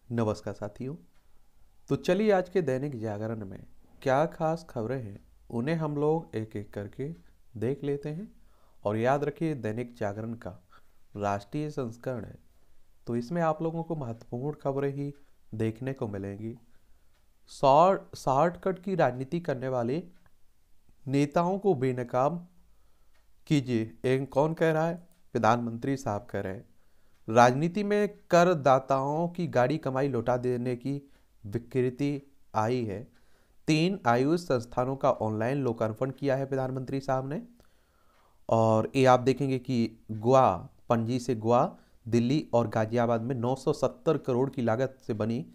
नमस्कार साथियों। तो चलिए आज के दैनिक जागरण में क्या खास खबरें हैं उन्हें हम लोग एक एक करके देख लेते हैं। और याद रखिए दैनिक जागरण का राष्ट्रीय संस्करण है, तो इसमें आप लोगों को महत्वपूर्ण खबरें ही देखने को मिलेंगी। शॉर्टकट की राजनीति करने वाले नेताओं को बेनकाब कीजिए, एक कौन कह रहा है? प्रधानमंत्री साहब कह रहे हैं। राजनीति में करदाताओं की गाड़ी कमाई लौटा देने की विकृति आई है। 3 आयुष संस्थानों का ऑनलाइन लोकार्पण किया है प्रधानमंत्री साहब ने। और ये आप देखेंगे कि गोवा, पणजी से गोवा, दिल्ली और गाजियाबाद में 970 करोड़ की लागत से बनी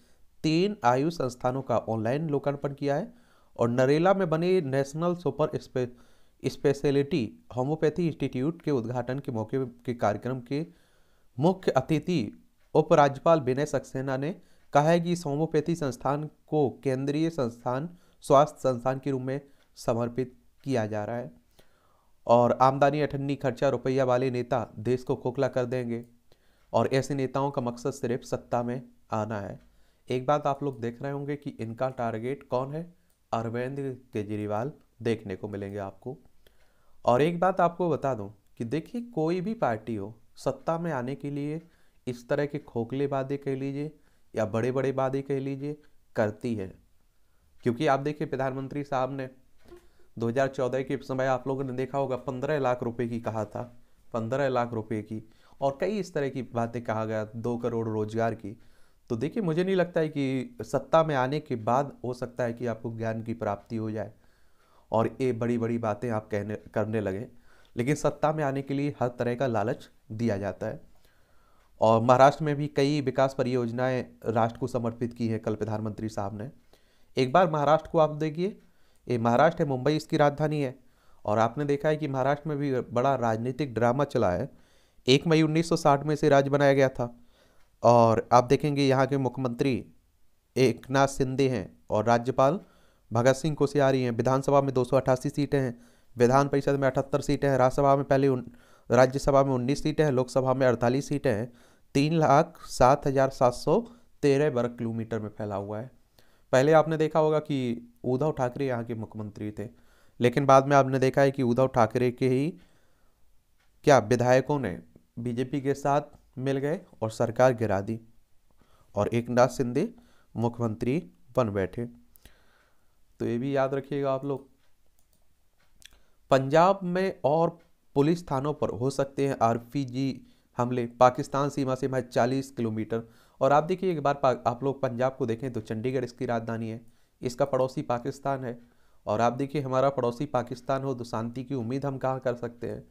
3 आयुष संस्थानों का ऑनलाइन लोकार्पण किया है। और नरेला में बने national super speciality homeopathy institute के उद्घाटन के मौके के कार्यक्रम के मुख्य अतिथि उपराज्यपाल विनय सक्सेना ने कहा है कि इस होम्योपैथी संस्थान को केंद्रीय संस्थान, स्वास्थ्य संस्थान के रूप में समर्पित किया जा रहा है। और आमदनी अठन्नी खर्चा रुपया वाले नेता देश को खोखला कर देंगे, और ऐसे नेताओं का मकसद सिर्फ सत्ता में आना है। एक बात आप लोग देख रहे होंगे कि इनका टारगेट कौन है? अरविंद केजरीवाल देखने को मिलेंगे आपको। और एक बात आपको बता दूं कि देखिए, कोई भी पार्टी हो, सत्ता में आने के लिए इस तरह के खोखले वादे कह लीजिए या बड़े बड़े वादे कह लीजिए, करती है। क्योंकि आप देखिए प्रधानमंत्री साहब ने 2014 के समय आप लोगों ने देखा होगा 15 लाख रुपए की कहा था, 15 लाख रुपए की, और कई इस तरह की बातें कहा गया, 2 करोड़ रोजगार की। तो देखिए, मुझे नहीं लगता है कि सत्ता में आने के बाद हो सकता है कि आपको ज्ञान की प्राप्ति हो जाए और ये बड़ी बड़ी बातें आप कहने करने लगे। लेकिन सत्ता में आने के लिए हर तरह का लालच दिया जाता है। और महाराष्ट्र में भी कई विकास परियोजनाएं राष्ट्र को समर्पित की है कल प्रधानमंत्री साहब ने। एक बार महाराष्ट्र को आप देखिए, ये महाराष्ट्र है, मुंबई इसकी राजधानी है। और आपने देखा है कि महाराष्ट्र में भी बड़ा राजनीतिक ड्रामा चला है। 1 मई 1960 में से राज्य बनाया गया था। और आप देखेंगे यहाँ के मुख्यमंत्री एकनाथ शिंदे हैं और राज्यपाल भगत सिंह कोश्यारी हैं। विधानसभा में 288 सीटें हैं, विधान परिषद में 78 सीटें हैं, राज्यसभा में राज्यसभा में 19 सीटें हैं, लोकसभा में 48 सीटें हैं। 3,07,713 वर्ग किलोमीटर में फैला हुआ है। पहले आपने देखा होगा कि उद्धव ठाकरे यहाँ के मुख्यमंत्री थे, लेकिन बाद में आपने देखा है कि उद्धव ठाकरे के ही क्या विधायकों ने बीजेपी के साथ मिल गए और सरकार गिरा दी, और एकनाथ शिंदे मुख्यमंत्री बन बैठे। तो ये भी याद रखिएगा आप लोग। पंजाब में और पुलिस थानों पर हो सकते हैं आरपीजी हमले, पाकिस्तान सीमा से महज 40 किलोमीटर। और आप देखिए एक बार आप लोग पंजाब को देखें तो चंडीगढ़ इसकी राजधानी है, इसका पड़ोसी पाकिस्तान है। और आप देखिए हमारा पड़ोसी पाकिस्तान हो तो शांति की उम्मीद हम कहाँ कर सकते हैं?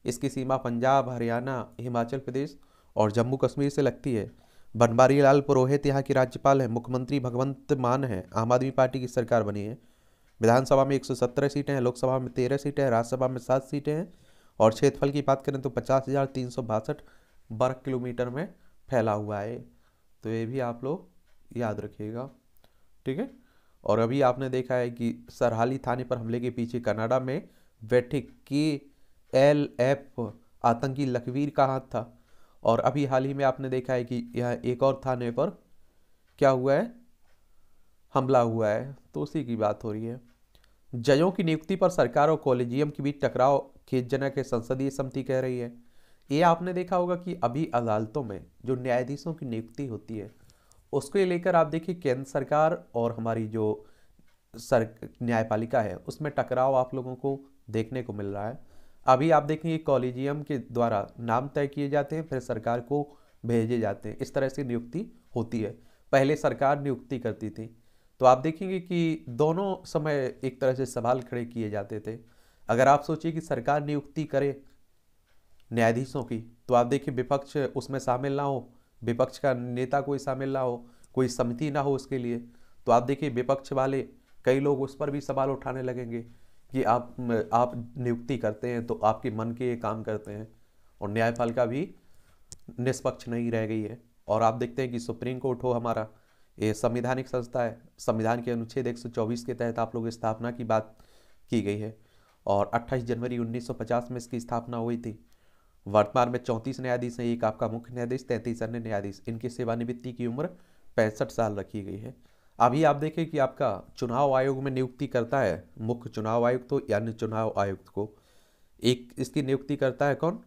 इसकी सीमा पंजाब, हरियाणा, हिमाचल प्रदेश और जम्मू कश्मीर से लगती है। बनवारी लाल पुरोहित यहाँ की राज्यपाल है, मुख्यमंत्री भगवंत मान है, आम आदमी पार्टी की सरकार बनी है। विधानसभा में 117 सीटें हैं, लोकसभा में 13 सीटें हैं, राज्यसभा में 7 सीटें हैं। और क्षेत्रफल की बात करें तो 50,362 वर्ग किलोमीटर में फैला हुआ है। तो ये भी आप लोग याद रखिएगा, ठीक है। और अभी आपने देखा है कि सरहाली थाने पर हमले के पीछे कनाडा में बैठे KLF आतंकी लखवीर का हाथ था। और अभी हाल ही में आपने देखा है कि यह एक और थाने पर क्या हुआ है? हमला हुआ है। तो उसी की बात हो रही है। जजों की नियुक्ति पर सरकार और कॉलेजियम के बीच टकराव खेदजनक है, संसदीय समिति कह रही है। ये आपने देखा होगा कि अभी अदालतों में जो न्यायाधीशों की नियुक्ति होती है, उसको लेकर आप देखिए केंद्र सरकार और हमारी जो न्यायपालिका है उसमें टकराव आप लोगों को देखने को मिल रहा है। अभी आप देखेंगे कॉलेजियम के द्वारा नाम तय किए जाते हैं, फिर सरकार को भेजे जाते हैं। इस तरह से नियुक्ति होती है। पहले सरकार नियुक्ति करती थी। तो आप देखेंगे कि दोनों समय एक तरह से सवाल खड़े किए जाते थे। अगर आप सोचिए कि सरकार नियुक्ति करे न्यायाधीशों की, तो आप देखिए विपक्ष उसमें शामिल ना हो, विपक्ष का नेता कोई शामिल ना हो, कोई समिति ना हो उसके लिए, तो आप देखिए विपक्ष वाले कई लोग उस पर भी सवाल उठाने लगेंगे कि आप नियुक्ति करते हैं तो आपके मन के ये काम करते हैं। और न्यायपालिका भी निष्पक्ष नहीं रह गई है। और आप देखते हैं कि सुप्रीम कोर्ट हो हमारा, ये संवैधानिक संस्था है। संविधान के अनुच्छेद 124 के तहत आप लोग स्थापना की बात की गई है और 28 जनवरी 1950 में इसकी स्थापना हुई थी। वर्तमान में 34 न्यायाधीश हैं, एक आपका मुख्य न्यायाधीश, 33 अन्य न्यायाधीश। इनकी सेवानिवृत्ति की उम्र 65 साल रखी गई है। अभी आप देखें कि आपका चुनाव आयोग में नियुक्ति करता है मुख्य चुनाव आयुक्त तो यानी चुनाव आयुक्त को, एक इसकी नियुक्ति करता है कौन?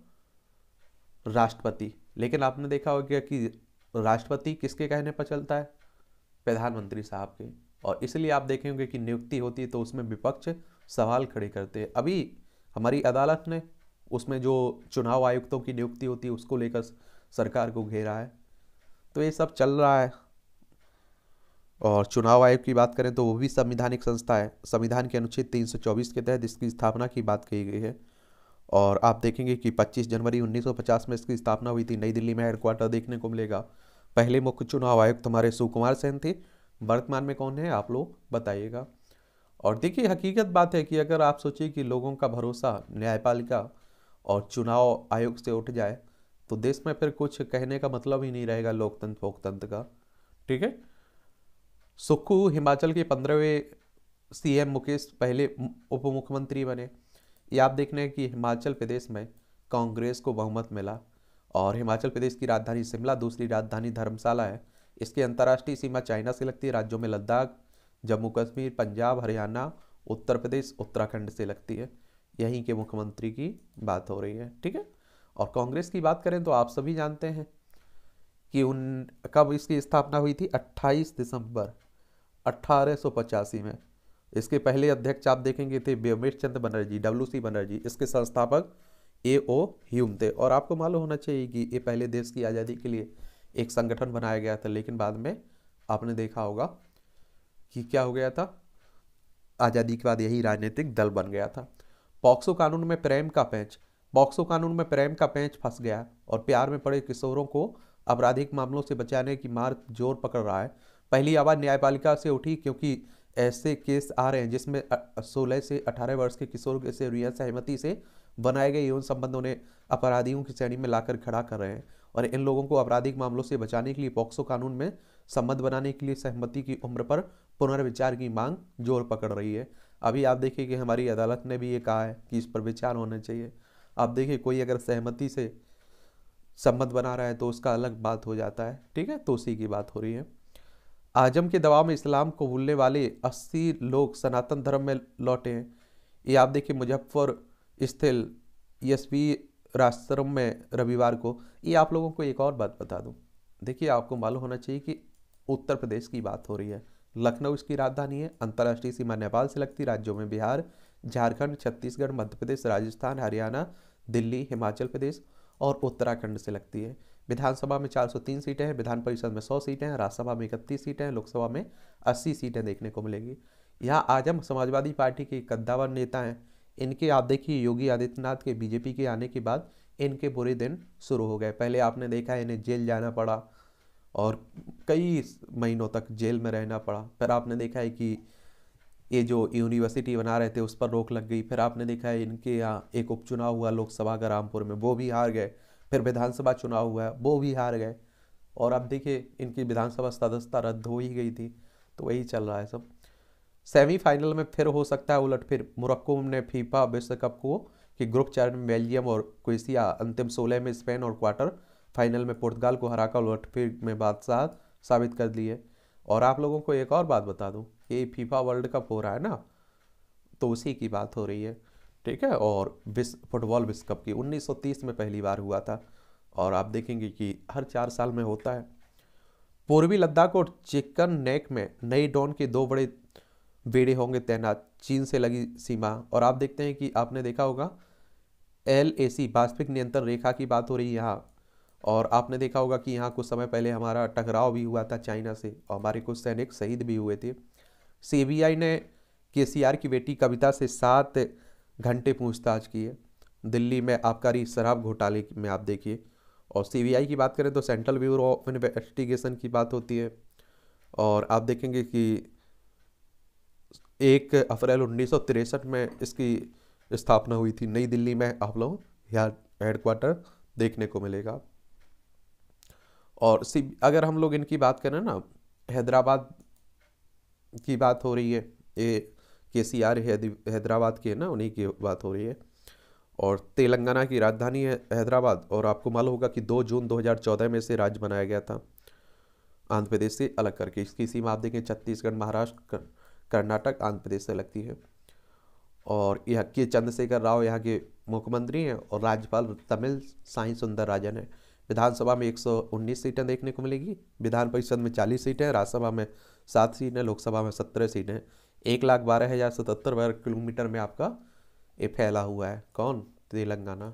राष्ट्रपति। लेकिन आपने देखा होगा कि राष्ट्रपति किसके कहने पर चलता है? प्रधानमंत्री साहब के। और इसलिए आप देखेंगे कि नियुक्ति होती है तो उसमें विपक्ष सवाल खड़े करते हैं। अभी हमारी अदालत ने उसमें जो चुनाव आयुक्तों की नियुक्ति होती है उसको लेकर सरकार को घेरा है। तो ये सब चल रहा है। और चुनाव आयोग की बात करें तो वो भी संवैधानिक संस्था है। संविधान के अनुच्छेद 324 के तहत इसकी स्थापना की बात कही गई है। और आप देखेंगे कि 25 जनवरी 1950 में इसकी स्थापना हुई थी। नई दिल्ली में हेडक्वार्टर देखने को मिलेगा। पहले मुख्य चुनाव आयुक्त हमारे सुकुमार सेन थे। वर्तमान में कौन है आप लोग बताइएगा। और देखिए हकीकत बात है कि अगर आप सोचिए कि लोगों का भरोसा न्यायपालिका और चुनाव आयोग से उठ जाए तो देश में फिर कुछ कहने का मतलब ही नहीं रहेगा लोकतंत्र फोकतंत्र का। ठीक है। सुक्खू हिमाचल के 15वें सीएम मुकेश पहले उप मुख्यमंत्री बने। ये आप देख रहे हैं कि हिमाचल प्रदेश में कांग्रेस को बहुमत मिला। और हिमाचल प्रदेश की राजधानी शिमला, दूसरी राजधानी धर्मशाला है। इसकी अंतर्राष्ट्रीय सीमा चाइना से लगती है। राज्यों में लद्दाख, जम्मू कश्मीर, पंजाब, हरियाणा, उत्तर प्रदेश, उत्तराखंड से लगती है। यहीं के मुख्यमंत्री की बात हो रही है। ठीक है। और कांग्रेस की बात करें तो आप सभी जानते हैं कि कब इसकी स्थापना हुई थी? 28 दिसंबर 1885 में। इसके पहले अध्यक्ष आप देखेंगे थे व्योमेश चंद्र बनर्जी, WC बनर्जी। इसके संस्थापक A.O. ह्यूम थे। और आपको मालूम होना चाहिए कि ये पहले देश की आज़ादी के लिए एक संगठन बनाया गया था, लेकिन बाद में आपने देखा होगा कि क्या हो गया था, आज़ादी के बाद यही राजनीतिक दल बन गया था। पॉक्सो कानून में प्रेम का पेंच, पॉक्सो कानून में प्रेम का पेंच फंस गया और प्यार में पड़े किशोरों को आपराधिक मामलों से बचाने की मार्ग जोर पकड़ रहा है। पहली आवाज़ न्यायपालिका से उठी क्योंकि ऐसे केस आ रहे हैं जिसमें 16 से 18 वर्ष के किशोर के से सहमति से बनाए गए यौन संबंधों ने अपराधियों की श्रेणी में लाकर खड़ा कर रहे हैं। और इन लोगों को आपराधिक मामलों से बचाने के लिए पॉक्सो कानून में संबंध बनाने के लिए सहमति की उम्र पर पुनर्विचार की मांग जोर पकड़ रही है। अभी आप देखिए कि हमारी अदालत ने भी ये कहा है कि इस पर विचार होना चाहिए। आप देखिए कोई अगर सहमति से संबंध बना रहा है तो उसका अलग बात हो जाता है। ठीक है। तो उसी की बात हो रही है। आजम के दबाव में इस्लाम को भूलने वाले 80 लोग सनातन धर्म में लौटे हैं। ये आप देखिए मुजफ्फर स्थित यशवी राष्ट्रम में रविवार को। ये आप लोगों को एक और बात बता दूं, देखिए आपको मालूम होना चाहिए कि उत्तर प्रदेश की बात हो रही है। लखनऊ इसकी राजधानी है। अंतर्राष्ट्रीय सीमा नेपाल से लगती। राज्यों में बिहार, झारखंड, छत्तीसगढ़, मध्य प्रदेश, राजस्थान, हरियाणा, दिल्ली, हिमाचल प्रदेश और उत्तराखंड से लगती है। विधानसभा में 403 सीटें हैं। विधान परिषद में 100 सीटें हैं। राज्यसभा में 31 सीटें हैं। लोकसभा में 80 सीटें देखने को मिलेगी। यहाँ आजम समाजवादी पार्टी के कद्दावर नेता हैं। इनके आप देखिए योगी आदित्यनाथ के बीजेपी के आने के बाद इनके बुरे दिन शुरू हो गए। पहले आपने देखा है इन्हें जेल जाना पड़ा और कई महीनों तक जेल में रहना पड़ा। फिर आपने देखा है कि ये जो यूनिवर्सिटी बना रहे थे उस पर रोक लग गई। फिर आपने देखा है इनके यहाँ एक उपचुनाव हुआ लोकसभा का रामपुर में, वो भी हार गए। फिर विधानसभा चुनाव हुआ, वो भी हार गए। और अब देखिए इनकी विधानसभा सदस्यता रद्द हो ही गई थी। तो वही चल रहा है सब। सेमीफाइनल में फिर हो सकता है उलटफेर। मोरक्को ने फीफा विश्व कप को कि ग्रुप चरण में बेल्जियम और क्रोएशिया, अंतिम 16 में स्पेन और क्वार्टर फाइनल में पुर्तगाल को हराकर उलटफेर में बादशाह साबित कर दिए। और आप लोगों को एक और बात बता दूं, ये फीफा वर्ल्ड कप हो रहा है ना, तो उसी की बात हो रही है। ठीक है। और फुटबॉल विश्व कप की 1930 में पहली बार हुआ था। और आप देखेंगे कि हर 4 साल में होता है। पूर्वी लद्दाख और चिकन नेक में नई डॉन के 2 बड़े बेड़े होंगे तैनात, चीन से लगी सीमा। और आप देखते हैं कि आपने देखा होगा LAC वास्तविक नियंत्रण रेखा की बात हो रही है यहाँ। और आपने देखा होगा कि यहाँ कुछ समय पहले हमारा टकराव भी हुआ था चाइना से और हमारे कुछ सैनिक शहीद भी हुए थे। CBI ने KCR की बेटी कविता से 7 घंटे पूछताछ की है दिल्ली में आबकारी शराब घोटाले में। आप देखिए। और CBI की बात करें तो सेंट्रल ब्यूरो ऑफ इन्वेस्टिगेशन की बात होती है। और आप देखेंगे कि 1 अप्रैल 1963 में इसकी स्थापना हुई थी। नई दिल्ली में आप लोग यहाँ हेडक्वार्टर देखने को मिलेगा। और अगर हम लोग इनकी बात करें ना, हैदराबाद की बात हो रही है, ये KCR हैदराबाद की है ना, उन्हीं की बात हो रही है। और तेलंगाना की राजधानी है हैदराबाद। और आपको मालूम होगा कि 2 जून 2014 में इसे राज्य बनाया गया था। आंध्र प्रदेश से अलग करके। इसकी सीमा आप देखें छत्तीसगढ़, महाराष्ट्र, कर्नाटक, आंध्र प्रदेश से लगती है। और यहाँ के चंद्रशेखर राव यहाँ के मुख्यमंत्री हैं और राज्यपाल तमिल साई सुंदर राजन है। विधानसभा में 119 सीटें देखने को मिलेगी, विधान परिषद में 40 सीटें, राज्यसभा में 7 सीटें, लोकसभा में 17 सीटें। 1,12,077 वर्ग किलोमीटर में आपका ये फैला हुआ है। कौन? तेलंगाना।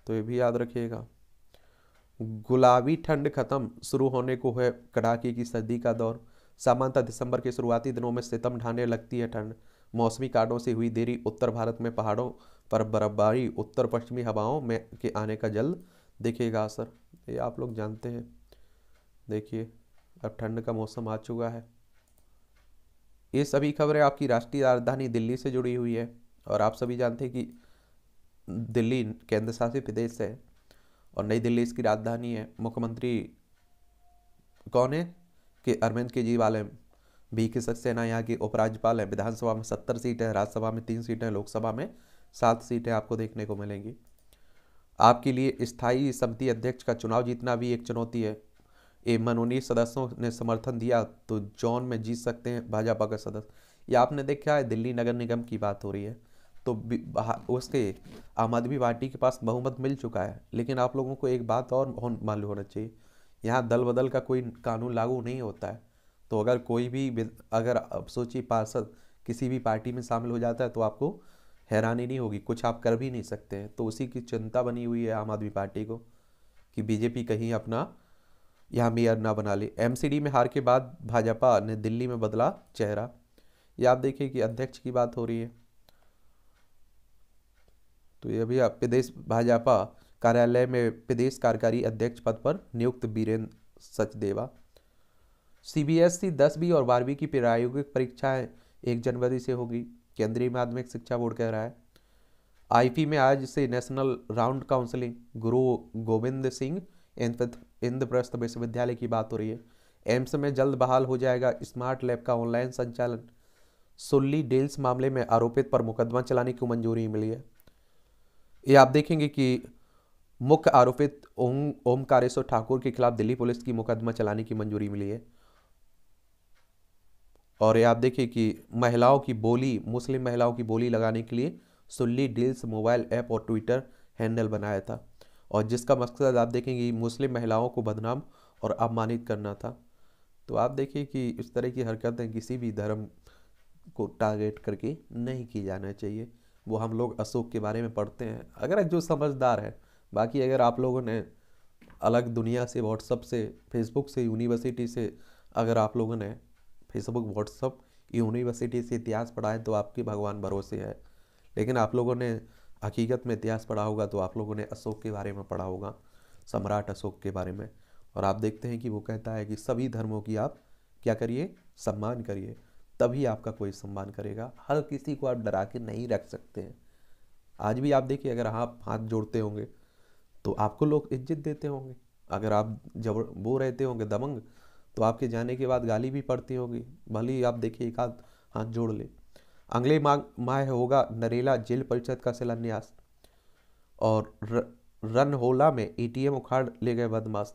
तो ये भी याद रखिएगा। गुलाबी ठंड खत्म, शुरू होने को है कड़ाके की सर्दी का दौर। सामान्यतः दिसंबर के शुरुआती दिनों में सितम ढाने लगती है ठंड। मौसमी कारणों से हुई देरी, उत्तर भारत में पहाड़ों पर बर्फबारी, उत्तर पश्चिमी हवाओं में के आने का जल्द दिखेगा असर। ये आप लोग जानते हैं। देखिए अब ठंड का मौसम आ चुका है। ये सभी खबरें आपकी राष्ट्रीय राजधानी दिल्ली से जुड़ी हुई है। और आप सभी जानते हैं कि दिल्ली केंद्र शासित प्रदेश है और नई दिल्ली इसकी राजधानी है। मुख्यमंत्री कौन है? कि अरविंद केजरीवाल है। VK सक्सेना यहाँ के उपराज्यपाल है। विधानसभा में 70 सीटें, राज्यसभा में 3 सीटें, लोकसभा में 7 सीटें आपको देखने को मिलेंगी। आपके लिए स्थायी समिति अध्यक्ष का चुनाव जीतना भी एक चुनौती है। ये मनोनीत सदस्यों ने समर्थन दिया तो जॉन में जीत सकते हैं भाजपा का सदस्य। ये आपने देखा है, दिल्ली नगर निगम की बात हो रही है तो उसके आम आदमी पार्टी के पास बहुमत मिल चुका है। लेकिन आप लोगों को एक बात और मालूम होना चाहिए, यहाँ दल बदल का कोई कानून लागू नहीं होता है। तो अगर कोई भी अगर आप सोचिए पार्षद किसी भी पार्टी में शामिल हो जाता है तो आपको हैरानी नहीं होगी, कुछ आप कर भी नहीं सकते हैं। तो उसी की चिंता बनी हुई है आम आदमी पार्टी को कि बीजेपी कहीं अपना यहाँ मेयर ना बना ले। MCD में हार के बाद भाजपा ने दिल्ली में बदला चेहरा। ये आप देखिए कि अध्यक्ष की बात हो रही है। तो ये भी आप प्रदेश भाजपा कार्यालय में प्रदेश कार्यकारी अध्यक्ष पद पर नियुक्त बीरेंद्र सचदेवा। CBSE 10वीं और 12वीं की प्रायोगिक परीक्षाएं 1 जनवरी से होगी, केंद्रीय माध्यमिक शिक्षा बोर्ड कह रहा है। IP में आज से नेशनल राउंड काउंसलिंग, गुरु गोविंद सिंह इंद्रप्रस्थ विश्वविद्यालय की बात हो रही है। एम्स में जल्द बहाल हो जाएगा स्मार्ट लैब का ऑनलाइन संचालन। सुल्ली डील्स मामले में आरोपित पर मुकदमा चलाने की मंजूरी मिली है। ये आप देखेंगे कि मुख्य आरोपित ओमकारेश्वर ठाकुर के खिलाफ दिल्ली पुलिस की मुकदमा चलाने की मंजूरी मिली है। और ये आप देखिए कि महिलाओं की बोली, मुस्लिम महिलाओं की बोली लगाने के लिए सुल्ली डील्स मोबाइल ऐप और ट्विटर हैंडल बनाया था और जिसका मकसद आप देखेंगे मुस्लिम महिलाओं को बदनाम और अपमानित करना था। तो आप देखिए कि इस तरह की हरकतें किसी भी धर्म को टारगेट करके नहीं की जाना चाहिए। वो हम लोग अशोक के बारे में पढ़ते हैं, अगर जो समझदार है। बाकी अगर आप लोगों ने अलग दुनिया से, व्हाट्सअप से, फेसबुक से, यूनिवर्सिटी से, अगर आप लोगों ने फेसबुक, व्हाट्सअप, यूनिवर्सिटी से इतिहास पढ़ा है तो आपके भगवान भरोसे है। लेकिन आप लोगों ने हकीकत में इतिहास पढ़ा होगा तो आप लोगों ने अशोक के बारे में पढ़ा होगा, सम्राट अशोक के बारे में। और आप देखते हैं कि वो कहता है कि सभी धर्मों की आप क्या करिए, सम्मान करिए, तभी आपका कोई सम्मान करेगा। हर किसी को आप डरा के नहीं रख सकते हैं। आज भी आप देखिए, अगर आप हाथ जोड़ते होंगे तो आपको लोग इज्जत देते होंगे। अगर आप जब वो रहते होंगे दबंग तो आपके जाने के बाद गाली भी पड़ती होगी। भले ही आप देखिए एक हाथ जोड़ ले। अगले माह होगा नरेला जेल परिषद का शिलान्यास। और रनहोला में ATM उखाड़ ले गए बदमाश।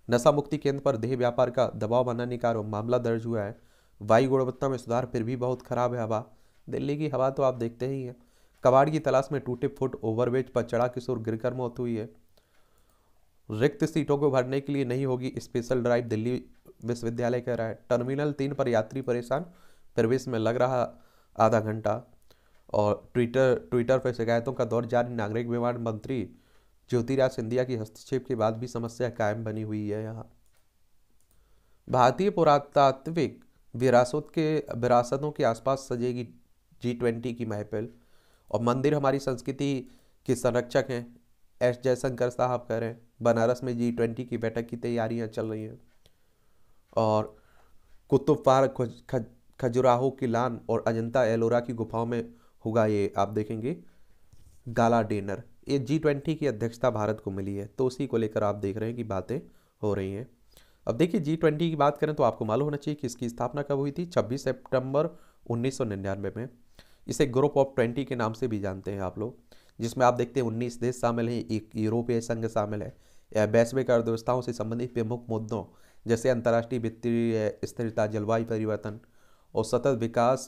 नशा मुक्ति केंद्र पर देह व्यापार का दबाव बनाने का मामला दर्ज हुआ है। वायु गुणवत्ता में सुधार, फिर भी बहुत खराब है हवा। दिल्ली की हवा तो आप देखते ही हैं। कबाड़ की तलाश में टूटे फुट ओवरब्रिज पर चढ़ा किशोर गिरकर मौत हुई है। रिक्त सीटों को भरने के लिए नहीं होगी स्पेशल ड्राइव, दिल्ली विश्वविद्यालय कह रहा है। टर्मिनल 3 पर यात्री परेशान, प्रवेश में लग रहा आधा घंटा। और ट्विटर पर शिकायतों का दौर जारी। नागरिक विमान मंत्री ज्योतिराज सिंधिया की हस्तक्षेप के बाद भी समस्या कायम बनी हुई है। यहाँ भारतीय पुरातात्विक विरासतों के आसपास सजेगी G20 की महफिल। और मंदिर हमारी संस्कृति के संरक्षक हैं, S जयशंकर साहब कह रहे हैं। बनारस में G20 की बैठक की तैयारियां चल रही हैं। और कुतुब पार्क, खजुराहो की लान और अजंता एलोरा की गुफाओं में होगा ये आप देखेंगे गाला डिनर। ये G20 की अध्यक्षता भारत को मिली है तो उसी को लेकर आप देख रहे हैं कि बातें हो रही हैं। अब देखिए G20 की बात करें तो आपको मालूम होना चाहिए कि इसकी स्थापना कब हुई थी, 26 सितंबर 1999 में। इसे ग्रुप ऑफ 20 के नाम से भी जानते हैं आप लोग, जिसमें आप देखते हैं 19 देश शामिल हैं, एक यूरोपीय संघ शामिल है, या वैश्विक अर्थव्यवस्थाओं से संबंधित प्रमुख मुद्दों जैसे अंतर्राष्ट्रीय वित्तीय स्थिरता, जलवायु परिवर्तन और सतत विकास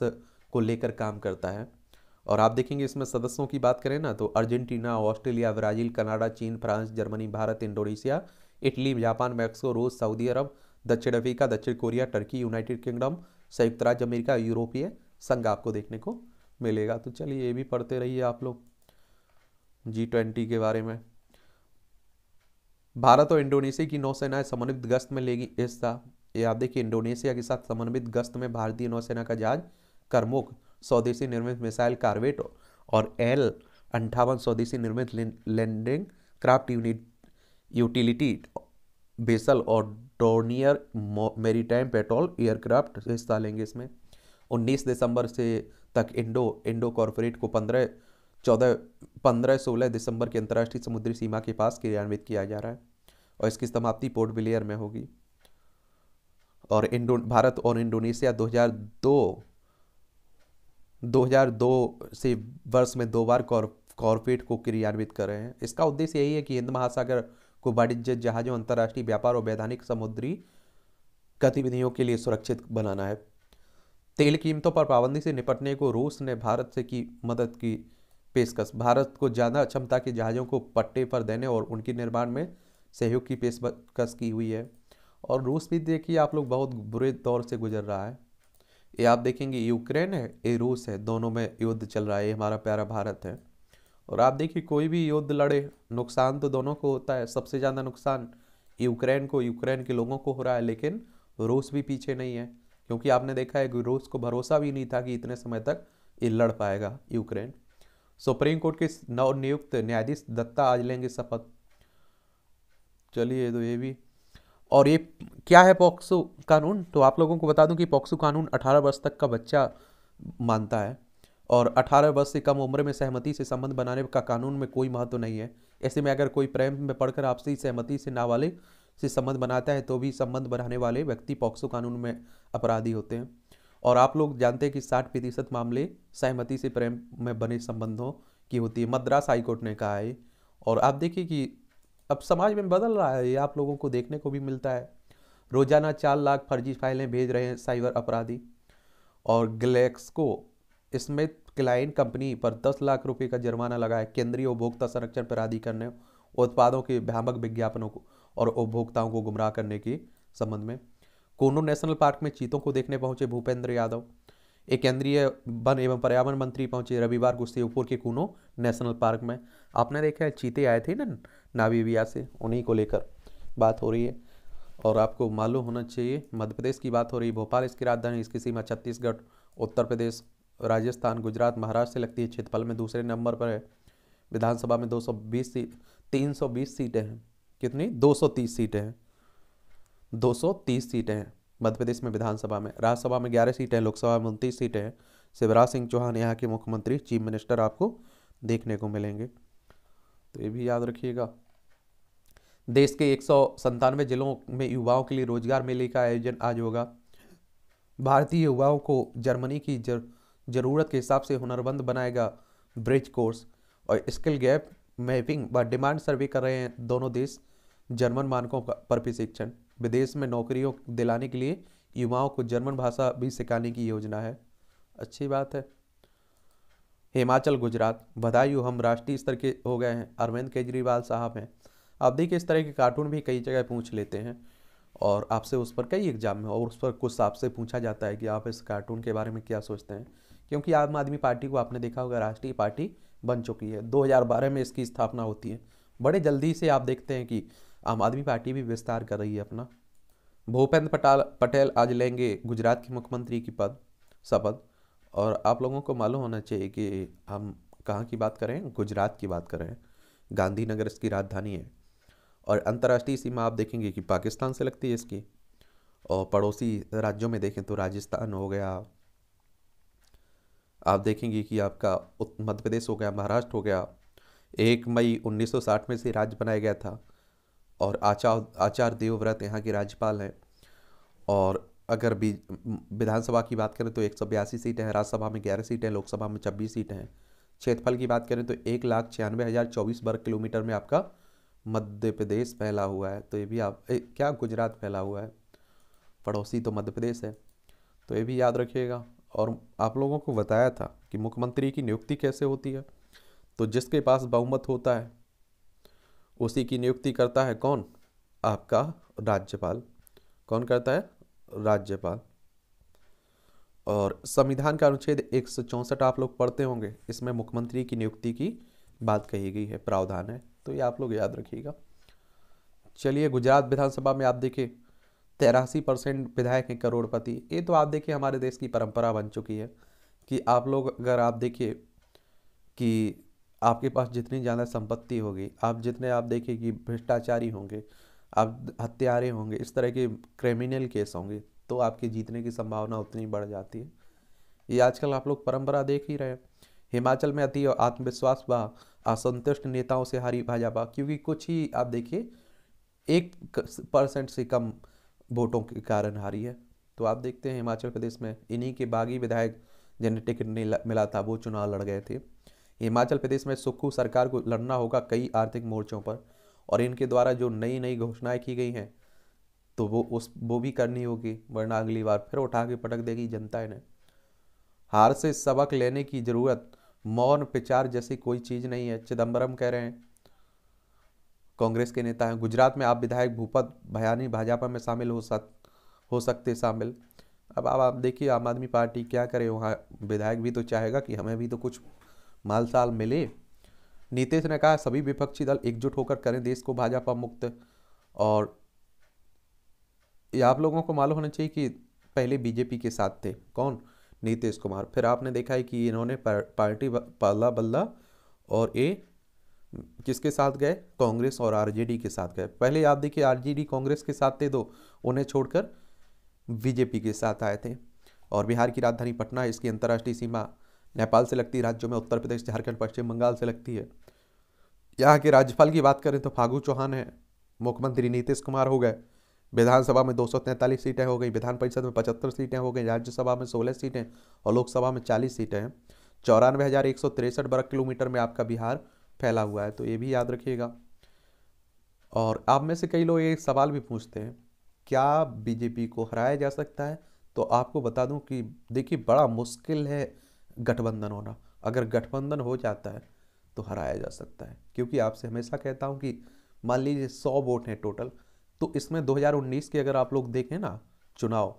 को लेकर काम करता है। और आप देखेंगे इसमें सदस्यों की बात करें ना तो अर्जेंटीना, ऑस्ट्रेलिया, ब्राजील, कनाडा, चीन, France, Germany, Bharat, Indonesia, Italy, Japan, Mexico, रूस, सऊदी अरब, दक्षिण अफ्रीका, दक्षिण कोरिया, टर्की, यूनाइटेड किंगडम, संयुक्त राज्य अमेरिका, यूरोपीय संघ आपको देखने को मिलेगा। तो चलिए ये भी पढ़ते रहिए आप लोग G20 के बारे में। भारत और इंडोनेशिया की नौसेनाएं समन्वित गश्त में लेगी हिस्सा। ये आप देखिए, इंडोनेशिया के साथ समन्वित गश्त में भारतीय नौसेना का जहाज करमुक स्वदेशी निर्मित मिसाइल कार्वेट और L-58 स्वदेशी निर्मित लैंडिंग क्राफ्ट यूटिलिटी बेसल और डोर्नियर मैरीटाइम पेट्रोल एयरक्राफ्ट हिस्सा लेंगे इसमें। 19 दिसंबर से तक इंडो कॉर्पोरेट को 15-16 दिसंबर की अंतर्राष्ट्रीय समुद्री सीमा के पास क्रियान्वित किया जा रहा है और इसकी समाप्ति पोर्ट ब्लेयर में होगी। और भारत और इंडोनेशिया 2002 से वर्ष में 2 बार कॉर्पोरेट को क्रियान्वित कर रहे हैं। इसका उद्देश्य यही है कि हिंद महासागर को वाणिज्य जहाजों, अंतर्राष्ट्रीय व्यापार और वैधानिक समुद्री गतिविधियों के लिए सुरक्षित बनाना है। तेल कीमतों पर पाबंदी से निपटने को रूस ने भारत से की मदद की पेशकश। भारत को ज़्यादा क्षमता के जहाज़ों को पट्टे पर देने और उनके निर्माण में सहयोग की पेशकश की हुई है। और रूस भी देखिए आप लोग बहुत बुरे दौर से गुजर रहा है। ये आप देखेंगे यूक्रेन है, ये रूस है, दोनों में युद्ध चल रहा है। ये हमारा प्यारा भारत है। और आप देखिए कोई भी युद्ध लड़े नुकसान तो दोनों को होता है। सबसे ज़्यादा नुकसान यूक्रेन को, यूक्रेन के लोगों को हो रहा है, लेकिन रूस भी पीछे नहीं है, क्योंकि आपने देखा है कि रूस को भरोसा भी नहीं था कि इतने समय तक ये लड़ पाएगा यूक्रेन। सुप्रीम कोर्ट के नवनियुक्त न्यायाधीश दत्ता आज लेंगे शपथ। चलिए तो ये भी। और ये क्या है पॉक्सो कानून, तो आप लोगों को बता दूं कि पॉक्सो कानून 18 वर्ष तक का बच्चा मानता है और 18 वर्ष से कम उम्र में सहमति से संबंध बनाने का कानून में कोई महत्व नहीं है। ऐसे में अगर कोई प्रेम में पढ़कर आपसी सहमति से नाबालिग से संबंध बनाता है तो भी संबंध बनाने वाले व्यक्ति पॉक्सो कानून में अपराधी होते हैं। और आप लोग जानते हैं कि 60% मामले सहमति से प्रेम में बने संबंधों की होती है, मद्रास हाईकोर्ट ने कहा है। और आप देखिए कि अब समाज में बदल रहा है, ये आप लोगों को देखने को भी मिलता है। रोजाना 4 लाख फर्जी फाइलें भेज रहे हैं साइबर अपराधी। और ग्लेक्सको स्मिथ क्लाइन कंपनी पर 10 लाख रुपए का जुर्माना लगाया केंद्रीय उपभोक्ता संरक्षण प्राधिकरण ने उत्पादों के भ्रामक विज्ञापनों को और उपभोक्ताओं को गुमराह करने के संबंध में। कूनो नेशनल पार्क में चीतों को देखने पहुंचे भूपेंद्र यादव। एक केंद्रीय वन एवं पर्यावरण मंत्री पहुंचे रविवार को शिवपुर के कूनो नेशनल पार्क में। आपने देखा है चीते आए थे ना नामीबिया से, उन्हीं को लेकर बात हो रही है। और आपको मालूम होना चाहिए मध्य प्रदेश की बात हो रही है। भोपाल इसकी राजधानी, इसकी सीमा छत्तीसगढ़, उत्तर प्रदेश, राजस्थान, गुजरात, महाराष्ट्र से लगती है। क्षेत्रफल में दूसरे नंबर पर है। विधानसभा में 320 सीटें हैं। कितनी? 230 सीटें हैं। 230 सीटें हैं मध्य प्रदेश में विधानसभा में। राज्यसभा में 11 सीटें हैं, लोकसभा में 29 सीटें हैं। शिवराज सिंह चौहान यहाँ के मुख्यमंत्री, चीफ मिनिस्टर आपको देखने को मिलेंगे, तो ये भी याद रखिएगा। देश के 197 जिलों में युवाओं के लिए रोजगार मेले का आयोजन आज होगा। भारतीय युवाओं को जर्मनी की जरूरत के हिसाब से हुनरमंद बनाएगा ब्रिज कोर्स। और स्किल गैप मैपिंग व डिमांड सर्वे कर रहे हैं दोनों देश। जर्मन मानकों पर प्रशिक्षण। विदेश में नौकरियों दिलाने के लिए युवाओं को जर्मन भाषा भी सिखाने की योजना है। अच्छी बात है। हिमाचल, गुजरात, बधाई हो, हम राष्ट्रीय स्तर के हो गए हैं, अरविंद केजरीवाल साहब हैं। आप देखिए इस तरह के कार्टून भी कई जगह पूछ लेते हैं और आपसे उस पर कई एग्जाम में और उस पर कुछ आपसे पूछा जाता है कि आप इस कार्टून के बारे में क्या सोचते हैं। क्योंकि आम आदमी पार्टी को आपने देखा होगा राष्ट्रीय पार्टी बन चुकी है। 2012 में इसकी स्थापना होती है। बड़े जल्दी से आप देखते हैं कि आम आदमी पार्टी भी विस्तार कर रही है अपना। भूपेंद्र पटेल आज लेंगे गुजरात के मुख्यमंत्री की शपथ। और आप लोगों को मालूम होना चाहिए कि हम कहाँ की बात करें, गुजरात की बात करें। गांधीनगर इसकी राजधानी है। और अंतर्राष्ट्रीय सीमा आप देखेंगे कि पाकिस्तान से लगती है इसकी। और पड़ोसी राज्यों में देखें तो राजस्थान हो गया, आप देखेंगे कि आपका मध्य प्रदेश हो गया, महाराष्ट्र हो गया। 1 मई 1960 में से राज्य बनाया गया था। और आचार्य देवव्रत यहाँ के राज्यपाल हैं। और अगर भी विधानसभा की बात करें तो 182 सीटें हैं, राज्यसभा में 11 सीटें हैं, लोकसभा में 26 सीटें हैं। क्षेत्रफल की बात करें तो 1,96,024 वर्ग किलोमीटर में आपका मध्य प्रदेश फैला हुआ है, तो ये भी आप क्या गुजरात फैला हुआ है, पड़ोसी तो मध्य प्रदेश है, तो ये भी याद रखिएगा। और आप लोगों को बताया था कि मुख्यमंत्री की नियुक्ति कैसे होती है, तो जिसके पास बहुमत होता है उसी की नियुक्ति करता है कौन, आपका राज्यपाल। कौन करता है, राज्यपाल। और संविधान का अनुच्छेद 164 आप लोग पढ़ते होंगे, इसमें मुख्यमंत्री की नियुक्ति की बात कही गई है, प्रावधान है, तो ये आप लोग याद रखिएगा। चलिए, गुजरात विधानसभा में आप देखिए 83% विधायक हैं करोड़पति। ये तो आप देखिए हमारे देश की परंपरा बन चुकी है कि आप लोग अगर आप देखिए कि आपके पास जितनी ज़्यादा संपत्ति होगी, आप जितने आप देखिए कि भ्रष्टाचारी होंगे, आप हत्यारे होंगे, इस तरह के क्रिमिनल केस होंगे, तो आपके जीतने की संभावना उतनी बढ़ जाती है। ये आजकल आप लोग परंपरा देख ही रहे हैं। हिमाचल में अति आत्मविश्वास व असंतुष्ट नेताओं से हारी भाजपा, क्योंकि कुछ ही आप देखिए 1% से कम वोटों के कारण हारी है। तो आप देखते हैं हिमाचल प्रदेश में इन्हीं के बागी विधायक जिन्हें टिकट नहीं मिला था वो चुनाव लड़ गए थे। हिमाचल प्रदेश में सुक्खू सरकार को लड़ना होगा कई आर्थिक मोर्चों पर, और इनके द्वारा जो नई नई घोषणाएं की गई हैं तो वो भी करनी होगी, वरना अगली बार फिर उठा के पटक देगी जनता इन्हें। हार से सबक लेने की जरूरत, मौन विचार जैसी कोई चीज नहीं है, चिदम्बरम कह रहे हैं, कांग्रेस के नेता हैं। गुजरात में आप विधायक भूपत भयानी भाजपा में शामिल हो सकते शामिल। अब आप देखिए आम आदमी पार्टी क्या करे, वहाँ विधायक भी तो चाहेगा कि हमें भी तो कुछ माल साल मिले। नीतीश ने कहा सभी विपक्षी दल एकजुट होकर करें देश को भाजपा मुक्त। और ये आप लोगों को मालूम होना चाहिए कि पहले बीजेपी के साथ थे कौन, नीतीश कुमार, फिर आपने देखा है कि इन्होंने पार्टी पाला बल्ला और ये किसके साथ गए, कांग्रेस और आरजेडी के साथ गए। पहले आप देखिए आरजेडी कांग्रेस के साथ थे, तो उन्हें छोड़कर बीजेपी के साथ आए थे। और बिहार की राजधानी पटना है, इसकी अंतर्राष्ट्रीय सीमा नेपाल से लगती है, राज्यों में उत्तर प्रदेश, झारखंड, पश्चिम बंगाल से लगती है। यहाँ के राज्यपाल की बात करें तो फागू चौहान है, मुख्यमंत्री नीतीश कुमार हो गए, विधानसभा में 243 सीटें हो गई, विधान परिषद में 75 सीटें हो गई, राज्यसभा में 16 सीटें और लोकसभा में 40 सीटें हैं। 94,163 वर्ग किलोमीटर में आपका बिहार फैला हुआ है, तो ये भी याद रखिएगा। और आप में से कई लोग ये सवाल भी पूछते हैं क्या बीजेपी को हराया जा सकता है, तो आपको बता दूं कि देखिए बड़ा मुश्किल है गठबंधन होना। अगर गठबंधन हो जाता है तो हराया जा सकता है, क्योंकि आपसे हमेशा कहता हूं कि मान लीजिए 100 वोट हैं टोटल, तो इसमें 2019 के अगर आप लोग देखें ना चुनाव,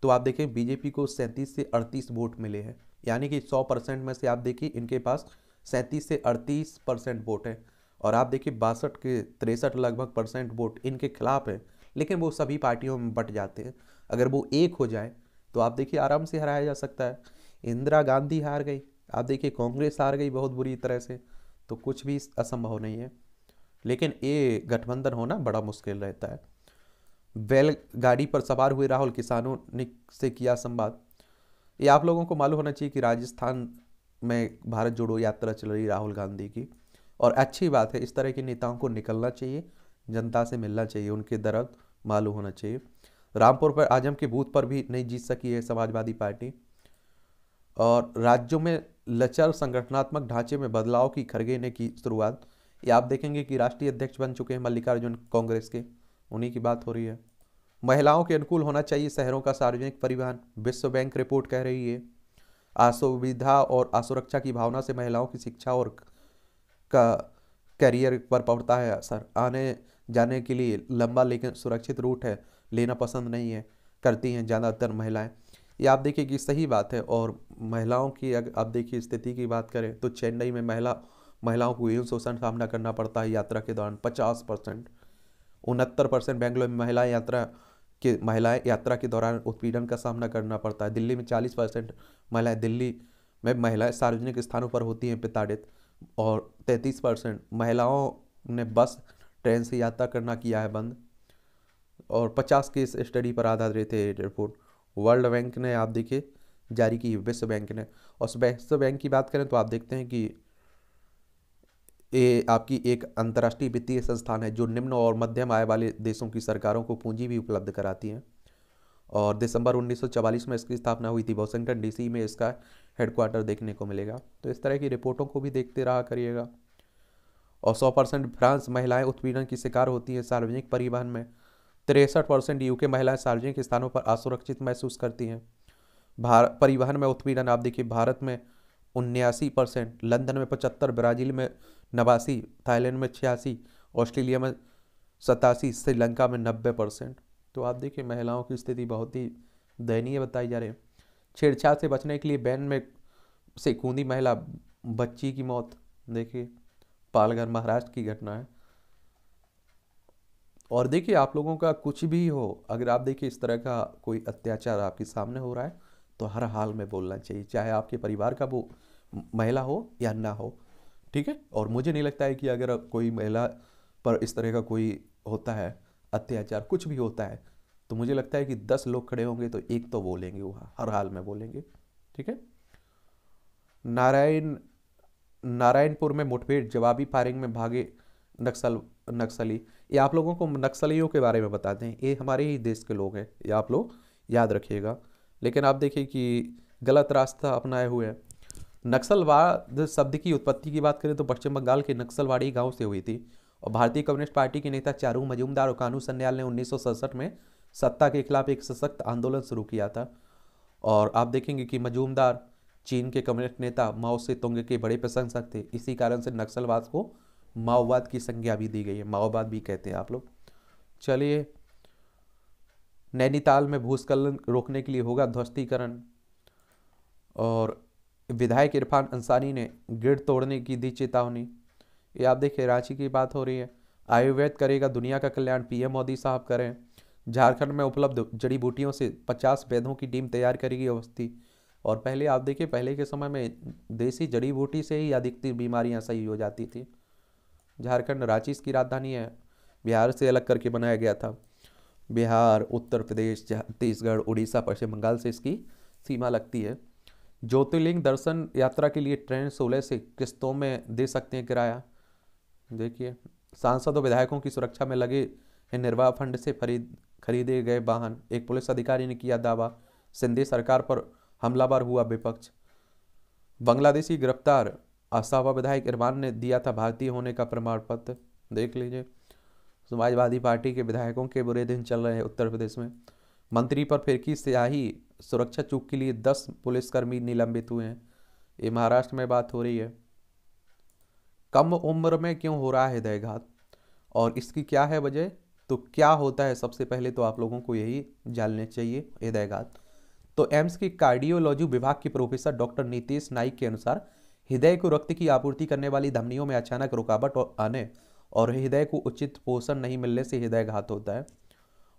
तो आप देखें बीजेपी को 37 से 38 वोट मिले हैं, यानी कि 100% में से आप देखिए इनके पास 37 से 38% वोट है। और आप देखिए 62 के 63 लगभग परसेंट वोट इनके खिलाफ है, लेकिन वो सभी पार्टियों में बट जाते हैं। अगर वो एक हो जाए तो आप देखिए आराम से हराया जा सकता है। इंदिरा गांधी हार गई, आप देखिए कांग्रेस हार गई बहुत बुरी तरह से, तो कुछ भी असंभव नहीं है। लेकिन ये गठबंधन होना बड़ा मुश्किल रहता है। बैलगाड़ी पर सवार हुए राहुल, किसानों ने से किया संवाद। ये आप लोगों को मालूम होना चाहिए कि राजस्थान में भारत जोड़ो यात्रा चल रही राहुल गांधी की, और अच्छी बात है, इस तरह के नेताओं को निकलना चाहिए, जनता से मिलना चाहिए, उनके दर्द मालूम होना चाहिए। रामपुर पर आजम के बूथ पर भी नहीं जीत सकी है समाजवादी पार्टी। और राज्यों में लचर संगठनात्मक ढांचे में बदलाव की खरगे ने की शुरुआत। ये आप देखेंगे कि राष्ट्रीय अध्यक्ष बन चुके हैं मल्लिकार्जुन कांग्रेस के, उन्हीं की बात हो रही है। महिलाओं के अनुकूल होना चाहिए शहरों का सार्वजनिक परिवहन, विश्व बैंक रिपोर्ट कह रही है। असुविधा और असुरक्षा की भावना से महिलाओं की शिक्षा और का करियर पर पड़ता है असर। आने जाने के लिए लंबा लेकिन सुरक्षित रूट है लेना पसंद नहीं है करती हैं ज़्यादातर महिलाएं। ये आप देखिए कि सही बात है। और महिलाओं की अगर आप देखिए स्थिति की बात करें तो चेन्नई में महिलाओं को यौन शोषण सामना करना पड़ता है यात्रा के दौरान 50%। 69% बेंगलोर में महिलाएं यात्रा के दौरान उत्पीड़न का सामना करना पड़ता है। दिल्ली में 40% महिलाएं सार्वजनिक स्थानों पर होती हैं प्रताड़ित। और 33% महिलाओं ने बस ट्रेन से यात्रा करना किया है बंद। और 50 केस स्टडी पर आधारित है रिपोर्ट वर्ल्ड बैंक ने आप देखिए जारी की, विश्व बैंक ने। और विश्व बैंक की बात करें तो आप देखते हैं कि ये आपकी एक अंतर्राष्ट्रीय वित्तीय संस्थान है जो निम्न और मध्यम आय वाले देशों की सरकारों को पूंजी भी उपलब्ध कराती है। और दिसंबर 1944 में इसकी स्थापना हुई थी। वॉशिंगटन डीसी में इसका हेडक्वार्टर देखने को मिलेगा। तो इस तरह की रिपोर्टों को भी देखते रहा करिएगा। और 100% फ्रांस महिलाएं उत्पीड़न की शिकार होती हैं सार्वजनिक परिवहन में। 63% यूके महिलाएं सार्वजनिक स्थानों पर असुरक्षित महसूस करती हैं। भारत परिवहन में उत्पीड़न आप देखिए, भारत में 79%, लंदन में 75, ब्राजील में 89, थाईलैंड में 86, ऑस्ट्रेलिया में 87, श्रीलंका में 90%। तो आप देखिए महिलाओं की स्थिति बहुत ही दयनीय बताई जा रही है। छेड़छाड़ से बचने के लिए बैन में से कूदी महिला, बच्ची की मौत। देखिए पालघर महाराष्ट्र की घटना है। और देखिए आप लोगों का कुछ भी हो, अगर आप देखिए इस तरह का कोई अत्याचार आपके सामने हो रहा है तो हर हाल में बोलना चाहिए, चाहे आपके परिवार का वो महिला हो या ना हो, ठीक है। और मुझे नहीं लगता है कि अगर कोई महिला पर इस तरह का कोई होता है अत्याचार, कुछ भी होता है, तो मुझे लगता है कि 10 लोग खड़े होंगे तो एक तो बोलेंगे, वो हर हाल में बोलेंगे, ठीक है। नारायणपुर में मुठभेड़, जवाबी फायरिंग में भागे नक्सली। ये आप लोगों को नक्सलियों के बारे में बताते हैं, ये हमारे ही देश के लोग हैं, ये आप लोग याद रखिएगा। लेकिन आप देखिए कि गलत रास्ता अपनाए हुए हैं। नक्सलवाद शब्द की उत्पत्ति की बात करें तो पश्चिम बंगाल के नक्सलवाड़ी गांव से हुई थी। और भारतीय कम्युनिस्ट पार्टी के नेता चारू मजूमदार और कानू सन्याल ने 1967 में सत्ता के खिलाफ एक सशक्त आंदोलन शुरू किया था। और आप देखेंगे कि मजूमदार चीन के कम्युनिस्ट नेता माओ से तुंग के बड़े प्रशंसक थे। इसी कारण से नक्सलवाद को माओवाद की संज्ञा भी दी गई है, माओवाद भी कहते हैं आप लोग। चलिए, नैनीताल में भूस्खलन रोकने के लिए होगा ध्वस्तीकरण। और विधायक इरफान अंसारी ने ग्रिड तोड़ने की दी चेतावनी। ये आप देखिए रांची की बात हो रही है। आयुर्वेद करेगा दुनिया का कल्याण, पीएम मोदी साहब करें। झारखंड में उपलब्ध जड़ी बूटियों से 50 वैद्यों की टीम तैयार करेगी अवस्थी। और पहले आप देखिए, पहले के समय में देसी जड़ी बूटी से ही अधिकतर बीमारियां सही हो जाती थी। झारखंड रांची इसकी राजधानी है, बिहार से अलग करके बनाया गया था। बिहार, उत्तर प्रदेश, छत्तीसगढ़, उड़ीसा, पश्चिम बंगाल से इसकी सीमा लगती है। ज्योतिर्लिंग दर्शन यात्रा के लिए ट्रेन 16 से किस्तों में दे सकते हैं किराया। देखिए, सांसद और विधायकों की सुरक्षा में लगे हैं निर्वाह फंड से खरीदे गए वाहन। एक पुलिस अधिकारी ने किया दावा। सिंधी सरकार पर हमलावर हुआ विपक्ष। बांग्लादेशी गिरफ्तार आसावा विधायक इरफान ने दिया था भारतीय होने का प्रमाण पत्र। देख लीजिए, समाजवादी पार्टी के विधायकों के बुरे दिन चल रहे हैं उत्तर प्रदेश में। मंत्री पर फिरकी स्याही, सुरक्षा चूक के लिए 10 पुलिसकर्मी निलंबित हुए हैं। ये महाराष्ट्र में बात हो रही है। कम उम्र में क्यों हो रहा है हृदयघात और इसकी क्या है वजह, तो क्या होता है, सबसे पहले तो आप लोगों को यही जानना चाहिए। हृदयघात तो एम्स की कार्डियोलॉजी विभाग के प्रोफेसर डॉक्टर नीतीश नाइक के अनुसार हृदय को रक्त की आपूर्ति करने वाली धमनियों में अचानक रुकावट आने और हृदय को उचित पोषण नहीं मिलने से हृदयघात होता है।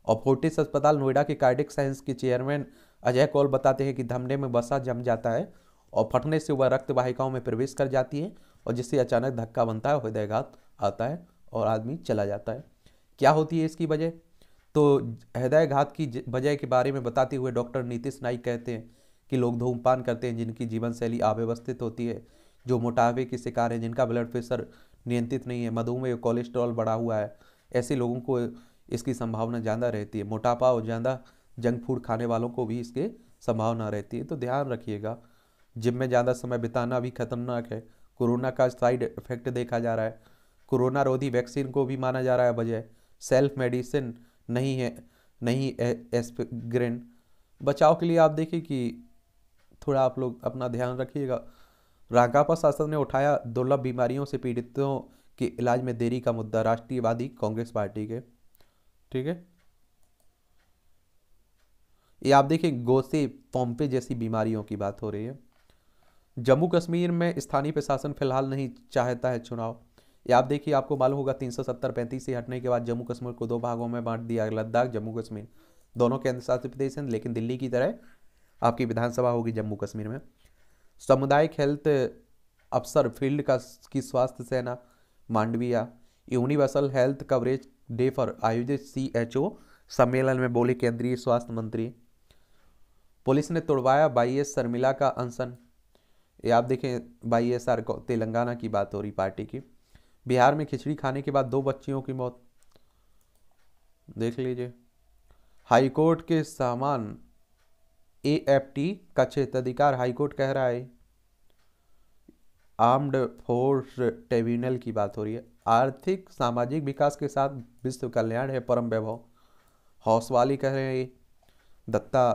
और फोर्टिस अस्पताल नोएडा के कार्डियक साइंस के चेयरमैन अजय कौल बताते हैं कि धमनी में वसा जम जाता है और फटने से वह रक्त वाहिकाओं में प्रवेश कर जाती है और जिससे अचानक धक्का बनता है, हृदयघात आता है और आदमी चला जाता है। क्या होती है इसकी वजह, तो हृदयघात की वजह के बारे में बताते हुए डॉक्टर नीतीश नाइक कहते हैं कि लोग धूम्रपान करते हैं, जिनकी जीवन शैली अव्यवस्थित होती है, जो मोटापे के शिकार हैं, जिनका ब्लड प्रेशर नियंत्रित नहीं है, मधुमेह, कोलेस्ट्रॉल बढ़ा हुआ है, ऐसे लोगों को इसकी संभावना ज़्यादा रहती है। मोटापा और ज़्यादा जंक फूड खाने वालों को भी इसके संभावना रहती है। तो ध्यान रखिएगा। जिम में ज़्यादा समय बिताना भी खतरनाक है। कोरोना का साइड इफेक्ट देखा जा रहा है। कोरोना रोधी वैक्सीन को भी माना जा रहा है वजह सेल्फ मेडिसिन नहीं एस्पिरिन। बचाव के लिए आप देखिए कि थोड़ा आप लोग अपना ध्यान रखिएगा। राकांपा शासन ने उठाया दुर्लभ बीमारियों से पीड़ितों के इलाज में देरी का मुद्दा, राष्ट्रीयवादी कांग्रेस पार्टी के, ठीक है। ये आप देखिए गोसे पोम्पे जैसी बीमारियों की बात हो रही है। जम्मू कश्मीर में स्थानीय प्रशासन फिलहाल नहीं चाहता है चुनाव। ये आप देखिए, आपको मालूम होगा 370-35 से हटने के बाद जम्मू कश्मीर को 2 भागों में बांट दिया। लद्दाख, जम्मू कश्मीर दोनों केंद्र शासित प्रदेश हैं, लेकिन दिल्ली की तरह आपकी विधानसभा होगी जम्मू कश्मीर में। सामुदायिक हेल्थ अफसर फील्ड की स्वास्थ्य सेना Mandaviya. Universal health coverage day पर आयोजित CHO सम्मेलन में बोले केंद्रीय स्वास्थ्य मंत्री। पुलिस ने तोड़वाया YS शर्मिला का अनशन। ये आप देखें YSR को, तेलंगाना की बात हो रही पार्टी की। बिहार में खिचड़ी खाने के बाद 2 बच्चियों की मौत, देख लीजिए। हाईकोर्ट के सामान AFT का क्षेत्राधिकार हाईकोर्ट कह रहा है। आर्म्ड फोर्स ट्रिब्यूनल की बात हो रही है। आर्थिक सामाजिक विकास के साथ विश्व कल्याण है परम वैभव। हौसवाली कह रहे हैं ये दत्ता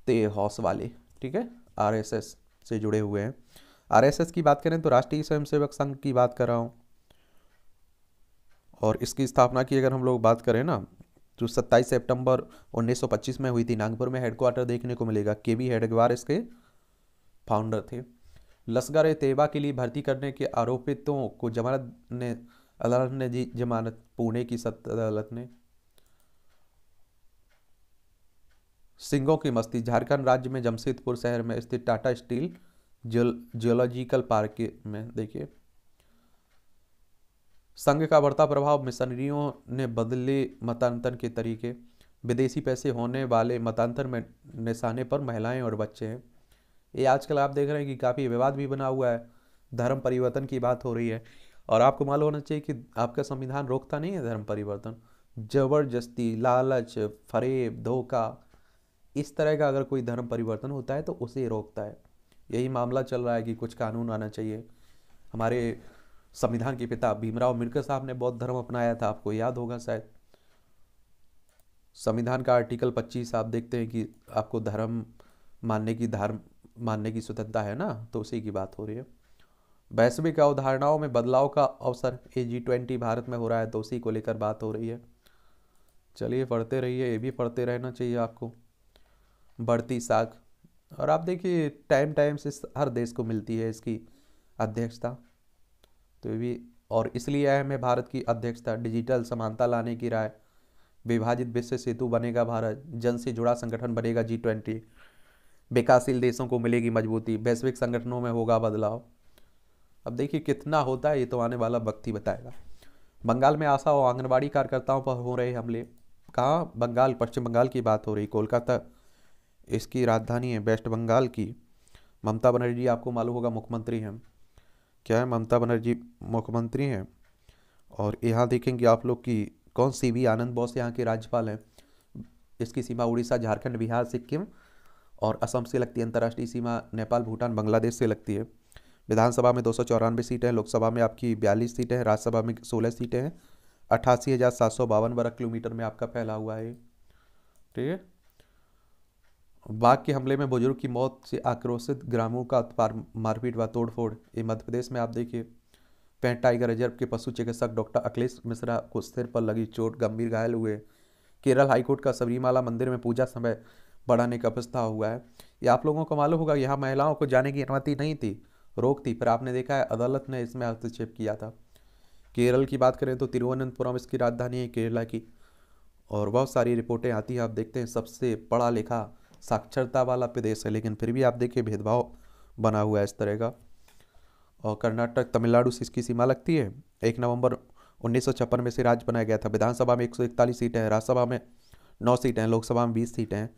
ते हौसवाली, ठीक है, आरएसएस से जुड़े हुए हैं। आरएसएस की बात करें तो राष्ट्रीय स्वयंसेवक संघ की बात कर रहा हूँ। और इसकी स्थापना की अगर हम लोग बात करें ना, तो 27 सितंबर 1925 में हुई थी। नागपुर में हेडक्वार्टर देखने को मिलेगा। केवी हेडगेवार इसके फाउंडर थे। लश्कर ए तैयबा के लिए भर्ती करने के आरोपितों को अदालत ने दी जमानत। पुणे की सत्र अदालत ने। सिंगों की मस्ती। झारखंड राज्य में जमशेदपुर शहर में स्थित टाटा स्टील जियोलॉजिकल पार्क में देखिए। संघ का बढ़ता प्रभाव। मिशनरियों ने बदले मतांतर के तरीके। विदेशी पैसे होने वाले मतांतर में निशाने पर महिलाएं और बच्चे हैं। ये आजकल आप देख रहे हैं कि काफ़ी विवाद भी बना हुआ है। धर्म परिवर्तन की बात हो रही है। और आपको मालूम होना चाहिए कि आपका संविधान रोकता नहीं है धर्म परिवर्तन। जबरदस्ती, लालच, फरेब, धोखा, इस तरह का अगर कोई धर्म परिवर्तन होता है तो उसे रोकता है। यही मामला चल रहा है कि कुछ कानून आना चाहिए। हमारे संविधान के पिता भीमराव अम्बेडकर साहब ने बौद्ध धर्म अपनाया था, आपको याद होगा शायद। संविधान का आर्टिकल 25 आप देखते हैं कि आपको धर्म मानने की स्वतंत्रता है ना, तो उसी की बात हो रही है। वैश्विक अवधारणाओं में बदलाव का अवसर। G20 भारत में हो रहा है तो उसी को लेकर बात हो रही है। चलिए पढ़ते रहिए, ये भी पढ़ते रहना चाहिए आपको। बढ़ती साख। और आप देखिए टाइम टाइम से हर देश को मिलती है इसकी अध्यक्षता, तो ये भी, और इसलिए अहम है भारत की अध्यक्षता। डिजिटल समानता लाने की राय। विभाजित विश्व सेतु बनेगा भारत। जन से जुड़ा संगठन बनेगा G20। विकासशील देशों को मिलेगी मजबूती। वैश्विक संगठनों में होगा बदलाव। अब देखिए कितना होता है, ये तो आने वाला वक्त ही बताएगा। बंगाल में आशा और आंगनबाड़ी कार्यकर्ताओं पर हो रहे हमले। कहाँ? बंगाल, पश्चिम बंगाल की बात हो रही। कोलकाता इसकी राजधानी है, वेस्ट बंगाल की। ममता बनर्जी आपको मालूम होगा मुख्यमंत्री हैं। क्या है? ममता बनर्जी मुख्यमंत्री हैं। और यहाँ देखेंगे आप लोग कि कौन? CV आनंद बोस यहाँ के राज्यपाल हैं। इसकी सीमा उड़ीसा, झारखंड, बिहार, सिक्किम और असम से लगती है। अंतर्राष्ट्रीय सीमा नेपाल, भूटान, बांग्लादेश से लगती है। विधानसभा में 294 सीटें हैं। लोकसभा में आपकी 42 सीटें हैं। राज्यसभा में 16 सीटें हैं। 88,752 वर्ग किलोमीटर में आपका फैला हुआ है, ठीक है। बाघ के हमले में बुजुर्ग की मौत से आक्रोशित ग्रामीणों का मारपीट व तोड़फोड़। ये मध्य प्रदेश में आप देखिए। पेंट टाइगर रिजर्व के पशु चिकित्सक डॉक्टर अखिलेश मिश्रा को सिर पर लगी चोट, गंभीर घायल हुए। केरल हाईकोर्ट का सबरीमाला मंदिर में पूजा समय बढ़ाने का प्रस्ताव हुआ है। ये आप लोगों को मालूम होगा, यहाँ महिलाओं को जाने की अनुमति नहीं थी, रोक थी, फिर आपने देखा है अदालत ने इसमें हस्तक्षेप किया था। केरल की बात करें तो तिरुवनंतपुरम इसकी राजधानी है केरला की। और बहुत सारी रिपोर्टें आती हैं, आप देखते हैं सबसे पढ़ा लिखा साक्षरता वाला प्रदेश है, लेकिन फिर भी आप देखिए भेदभाव बना हुआ है इस तरह का। और कर्नाटक तमिलनाडु से इसकी सीमा लगती है। 1 नवंबर 1956 में से राज्य बनाया गया था। विधानसभा में 141 सीटें हैं। राज्यसभा में 9 सीटें हैं। लोकसभा में 20 सीटें हैं।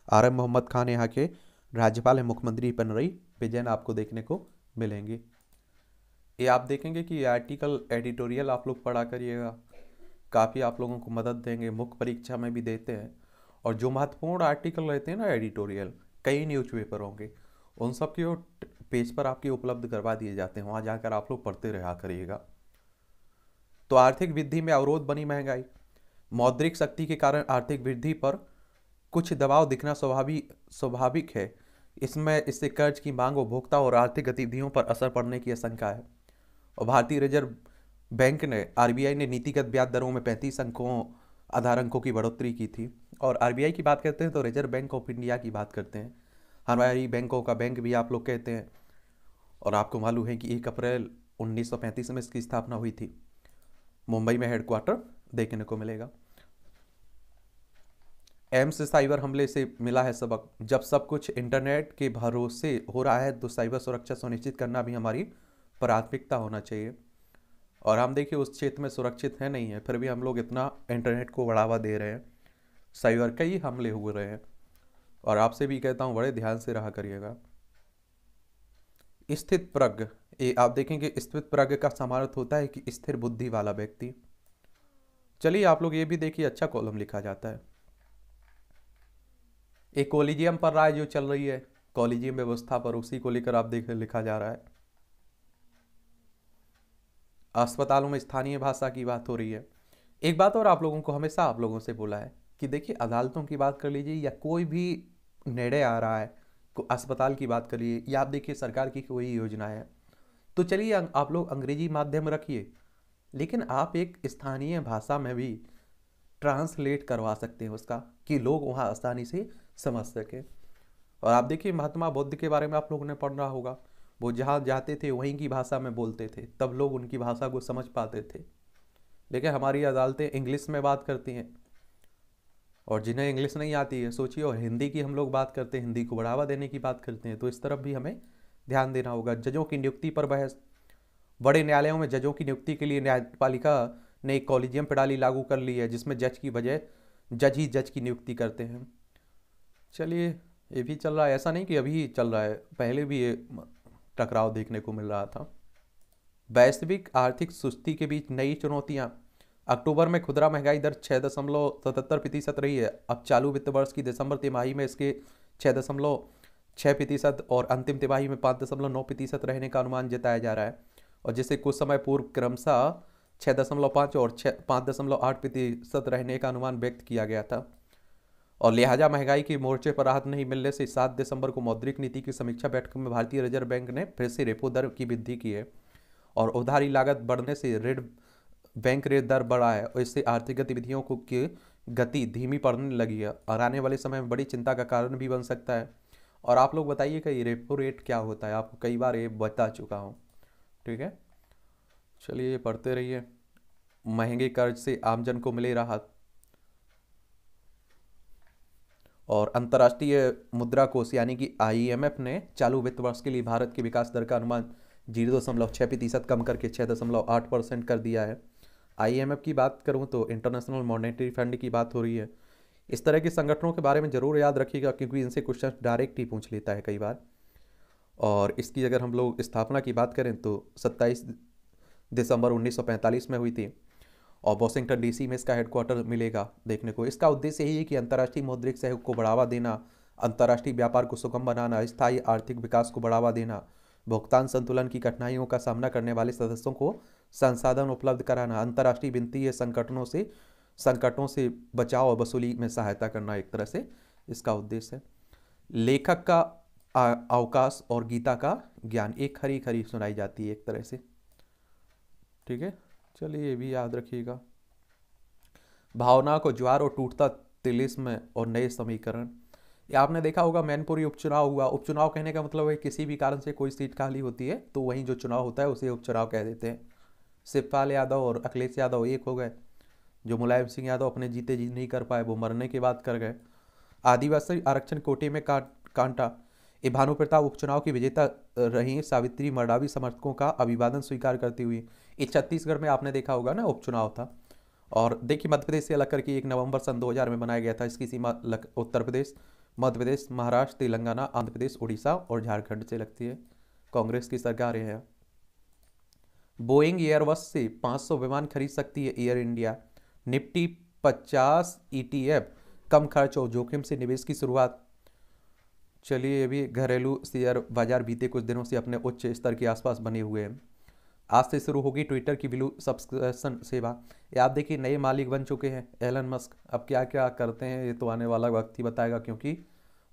RM मोहम्मद खान यहाँ के राज्यपाल हैं। मुख्यमंत्री पिनरई विजयन आपको देखने को मिलेंगे। ये आप देखेंगे कि आर्टिकल एडिटोरियल आप लोग पढ़ा करिएगा, काफ़ी आप लोगों को मदद देंगे। मुख्य परीक्षा में भी देते हैं। और जो महत्वपूर्ण आर्टिकल रहते हैं ना एडिटोरियल, कई न्यूज़पेपर होंगे, उन सब के पेज पर आपके उपलब्ध करवा दिए जाते हैं। वहाँ जाकर आप लोग पढ़ते रहा करिएगा। तो आर्थिक वृद्धि में अवरोध बनी महंगाई। मौद्रिक शक्ति के कारण आर्थिक वृद्धि पर कुछ दबाव दिखना स्वाभाविक है। इससे कर्ज की मांग, उपभोक्ता और आर्थिक गतिविधियों पर असर पड़ने की आशंका है। और भारतीय रिजर्व बैंक ने, RBI ने नीतिगत ब्याज दरों में 35 आधार अंकों की बढ़ोतरी की थी। और RBI की बात करते हैं तो रिजर्व बैंक ऑफ इंडिया की बात करते हैं। हमारी बैंकों का बैंक भी आप लोग कहते हैं। और आपको मालूम है कि 1 अप्रैल 1935 में इसकी स्थापना हुई थी। मुंबई में हेडक्वार्टर देखने को मिलेगा। एम्स साइबर हमले से मिला है सबक। जब सब कुछ इंटरनेट के भरोसे हो रहा है तो साइबर सुरक्षा सुनिश्चित करना भी हमारी प्राथमिकता होना चाहिए। और हम देखिए उस क्षेत्र में सुरक्षित है नहीं है, फिर भी हम लोग इतना इंटरनेट को बढ़ावा दे रहे हैं। साइबर कई हमले हुए रहे हैं। और आपसे भी कहता हूँ बड़े ध्यान से रहा करिएगा। स्थित प्रज्ञ, ये आप देखेंगे स्थित प्रज्ञ का समार्थ होता है कि स्थिर बुद्धि वाला व्यक्ति। चलिए आप लोग ये भी देखिए, अच्छा कॉलम लिखा जाता है। एक कॉलेजियम पर राय जो चल रही है, कॉलेजियम व्यवस्था पर, उसी को लेकर आप देख लिखा जा रहा है। अस्पतालों में स्थानीय भाषा की बात हो रही है। एक बात और आप लोगों को हमेशा आप लोगों से बोला है कि देखिए अदालतों की बात कर लीजिए या कोई भी निर्णय आ रहा है, अस्पताल की बात कर लीजिए या आप देखिए सरकार की कोई योजना है, तो चलिए आप लोग अंग्रेजी माध्यम रखिए, लेकिन आप एक स्थानीय भाषा में भी ट्रांसलेट करवा सकते हैं उसका, कि लोग वहाँ आसानी से समझ सकें। और आप देखिए महात्मा बुद्ध के बारे में आप लोगों ने पढ़ा होगा, वो जहाँ जाते थे वहीं की भाषा में बोलते थे, तब लोग उनकी भाषा को समझ पाते थे। लेकिन हमारी अदालतें इंग्लिश में बात करती हैं, और जिन्हें इंग्लिश नहीं आती है सोचिए, और हिंदी की हम लोग बात करते हैं, हिंदी को बढ़ावा देने की बात करते हैं, तो इस तरफ भी हमें ध्यान देना होगा। जजों की नियुक्ति पर बहस, बड़े न्यायालयों में जजों की नियुक्ति के लिए न्यायपालिका ने एक कॉलेजियम प्रणाली लागू कर ली है, जिसमें जज की बजाय जज ही जज की नियुक्ति करते हैं। चलिए ये भी चल रहा है, ऐसा नहीं कि अभी चल रहा है, पहले भी ये टकराव देखने को मिल रहा था। वैश्विक आर्थिक सुस्ती के बीच नई चुनौतियां, अक्टूबर में खुदरा महंगाई दर 6.77% रही है। अब चालू वित्त वर्ष की दिसंबर तिमाही में इसके 6.6% और अंतिम तिमाही में 5.9% रहने का अनुमान जताया जा रहा है, और जिसे कुछ समय पूर्व क्रमशः 6.5 और 5.8% रहने का अनुमान व्यक्त किया गया था। और लिहाजा महंगाई के मोर्चे पर राहत नहीं मिलने से 7 दिसंबर को मौद्रिक नीति की समीक्षा बैठक में भारतीय रिजर्व बैंक ने फिर से रेपो दर की वृद्धि की है, और उधारी लागत बढ़ने से ऋण बैंक रेट दर बढ़ा है, और इससे आर्थिक गतिविधियों को की गति धीमी पड़ने लगी है, और आने वाले समय में बड़ी चिंता का कारण भी बन सकता है। और आप लोग बताइए कि रेपो रेट क्या होता है, आपको कई बार ये बता चुका हूँ, ठीक है। चलिए पढ़ते रहिए। महंगे कर्ज से आमजन को मिले राहत, और अंतर्राष्ट्रीय मुद्रा कोष यानी कि IMF ने चालू वित्त वर्ष के लिए भारत की विकास दर का अनुमान 0.6% कम करके 6.8% कर दिया है। IMF की बात करूं तो इंटरनेशनल मॉनेटरी फंड की बात हो रही है। इस तरह के संगठनों के बारे में ज़रूर याद रखिएगा, क्योंकि इनसे क्वेश्चन डायरेक्ट ही पूछ लेता है कई बार। और इसकी अगर हम लोग स्थापना की बात करें तो 27 दिसंबर 1945 में हुई थी, और वॉशिंगटन DC में इसका हेडक्वार्टर मिलेगा देखने को। इसका उद्देश्य यही है कि अंतर्राष्ट्रीय मौद्रिक सहयोग को बढ़ावा देना, अंतर्राष्ट्रीय व्यापार को सुगम बनाना, स्थायी आर्थिक विकास को बढ़ावा देना, भुगतान संतुलन की कठिनाइयों का सामना करने वाले सदस्यों को संसाधन उपलब्ध कराना, अंतर्राष्ट्रीय वित्तीय संकटों से बचाव और वसूली में सहायता करना, एक तरह से इसका उद्देश्य है। लेखक का अवकाश और गीता का ज्ञान, एक खरी खरी सुनाई जाती है एक तरह से, ठीक है। चलिए ये भी याद रखिएगा। भावना को ज्वार और टूटता तिलिस्म और नए समीकरण, ये आपने देखा होगा मैनपुरी उपचुनाव हुआ। उपचुनाव कहने का मतलब है किसी भी कारण से कोई सीट खाली होती है तो वहीं जो चुनाव होता है उसे उपचुनाव कह देते हैं। शिवपाल यादव और अखिलेश यादव एक हो गए, जो मुलायम सिंह यादव अपने जीते जी नहीं कर पाए वो मरने के बाद कर गए। आदिवासी आरक्षण कोटे में कांटा, ये भानु प्रताप उपचुनाव की विजेता रही सावित्री मर्डावी समर्थकों का अभिवादन स्वीकार करती हुई। ये छत्तीसगढ़ में आपने देखा होगा ना उपचुनाव था। और देखिए मध्य प्रदेश से अलग करके 1 नवंबर सन 2000 में बनाया गया था। इसकी सीमा उत्तर प्रदेश, मध्य प्रदेश, महाराष्ट्र, तेलंगाना, आंध्र प्रदेश, उड़ीसा और झारखंड से लगती है। कांग्रेस की सरकार है। बोइंग एयरबस से 500 विमान खरीद सकती है एयर इंडिया। निफ्टी 50 ETF, कम खर्च और जोखिम से निवेश की शुरुआत। चलिए ये भी घरेलू शेयर बाजार बीते कुछ दिनों से अपने उच्च स्तर के आसपास बने हुए हैं। आज से शुरू होगी ट्विटर की ब्लू सब्सक्रिप्शन सेवा। ये आप देखिए नए मालिक बन चुके हैं एलन मस्क। अब क्या क्या करते हैं ये तो आने वाला वक्त ही बताएगा, क्योंकि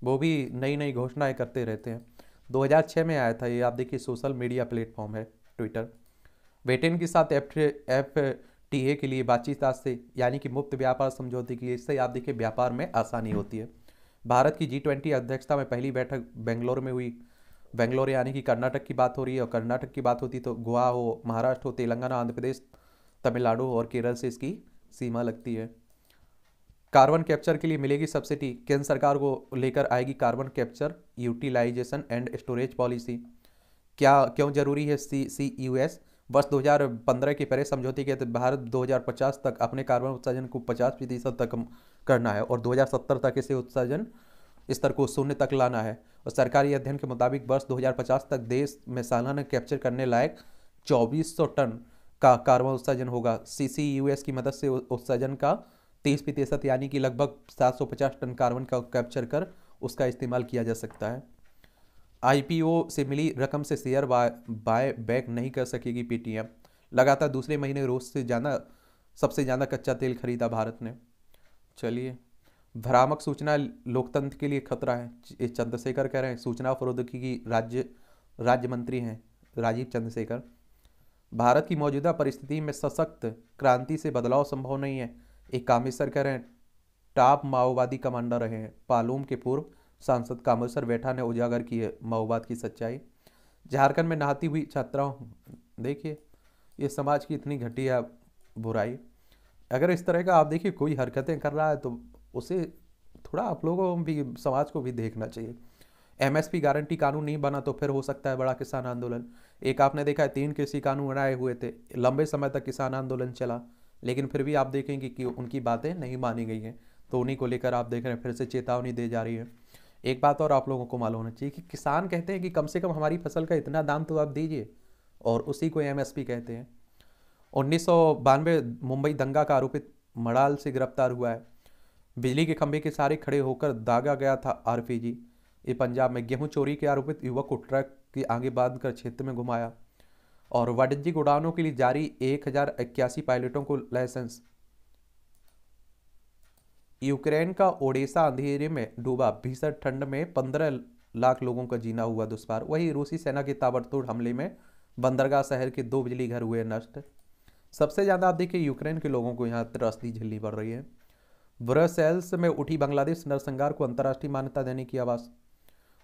वो भी नई नई घोषणाएं करते रहते हैं। 2006 में आया था ये, आप देखिए सोशल मीडिया प्लेटफॉर्म है ट्विटर। ब्रिटेन के साथ FTA के लिए बातचीत आज से, यानी कि मुक्त व्यापार समझौते की। इससे आप देखिए व्यापार में आसानी होती है। भारत की G20 अध्यक्षता में पहली बैठक बेंगलोर में हुई। बेंगलोर यानी कि कर्नाटक की बात हो रही है, और कर्नाटक की बात होती तो गोवा हो, महाराष्ट्र हो, तेलंगाना, आंध्र प्रदेश, तमिलनाडु और केरल से इसकी सीमा लगती है। कार्बन कैप्चर के लिए मिलेगी सब्सिडी, केंद्र सरकार को लेकर आएगी carbon capture utilisation and storage policy. क्यों जरूरी है CCUS? वर्ष 2015 के पेरिस समझौते के तहत भारत 2050 तक अपने कार्बन उत्सर्जन को 50% तक कम करना है, और 2070 तक इसे उत्सर्जन स्तर को 0 तक लाना है। और सरकारी अध्ययन के मुताबिक वर्ष 2050 तक देश में सालाना कैप्चर करने लायक 2400 टन का कार्बन उत्सर्जन होगा। CCUS की मदद से उत्सर्जन का 30% यानी कि लगभग 750 टन कार्बन का कैप्चर कर उसका इस्तेमाल किया जा सकता है। IPO से मिली रकम से शेयर बाय बैक नहीं कर सकेगी पेटीएम। लगातार दूसरे महीने रूस से सबसे ज़्यादा कच्चा तेल खरीदा भारत ने। चलिए, भ्रामक सूचना लोकतंत्र के लिए खतरा है, ये चंद्रशेखर कह रहे हैं, सूचना प्रौद्योगिकी राज्य मंत्री हैं राजीव चंद्रशेखर। भारत की मौजूदा परिस्थिति में सशक्त क्रांति से बदलाव संभव नहीं है, एक कामेश्वर कह रहे हैं। टॉप माओवादी कमांडर रहे हैं, पालूम के पूर्व सांसद कामेश्वर बैठा ने उजागर की है माओवाद की सच्चाई। झारखंड में नहाती हुई छात्राओं, देखिए ये समाज की इतनी घटिया बुराई। अगर इस तरह का आप देखिए कोई हरकतें कर रहा है तो उसे थोड़ा आप लोगों को भी, समाज को भी देखना चाहिए। एमएसपी गारंटी कानून नहीं बना तो फिर हो सकता है बड़ा किसान आंदोलन। एक आपने देखा है 3 कृषि कानून बनाए हुए थे, लंबे समय तक किसान आंदोलन चला, लेकिन फिर भी आप देखेंगे कि उनकी बातें नहीं मानी गई हैं। तो उन्हीं को लेकर आप देख रहे हैं फिर से चेतावनी दे जा रही है। एक बात और आप लोगों को मालूम होना चाहिए कि किसान कहते हैं कि कम से कम हमारी फसल का इतना दाम तो आप दीजिए, और उसी को एमएसपी कहते हैं। 1992 मुंबई दंगा का आरोपित मडाल से गिरफ्तार हुआ है। बिजली के खंभे के सहारे खड़े होकर दागा गया था आरपीजी। ये पंजाब में गेहूं चोरी के आरोपित युवक को ट्रक के आगे बांधकर क्षेत्र में घुमाया। और वाणिज्यिक उड़ानों के लिए जारी 1081 पायलटों को लाइसेंस। यूक्रेन का ओडेसा अंधेरे में डूबा, भीषण ठंड में 15 लाख लोगों का जीना हुआ दुष्पार। वही रूसी सेना के ताबड़तोड़ हमले में बंदरगाह शहर के 2 बिजली घर हुए नष्ट। सबसे ज़्यादा आप देखिए यूक्रेन के लोगों को यहाँ त्रासदी झेलनी पड़ रही है। ब्रसेल्स में उठी बांग्लादेश नरसंहार को अंतर्राष्ट्रीय मान्यता देने की आवाज़।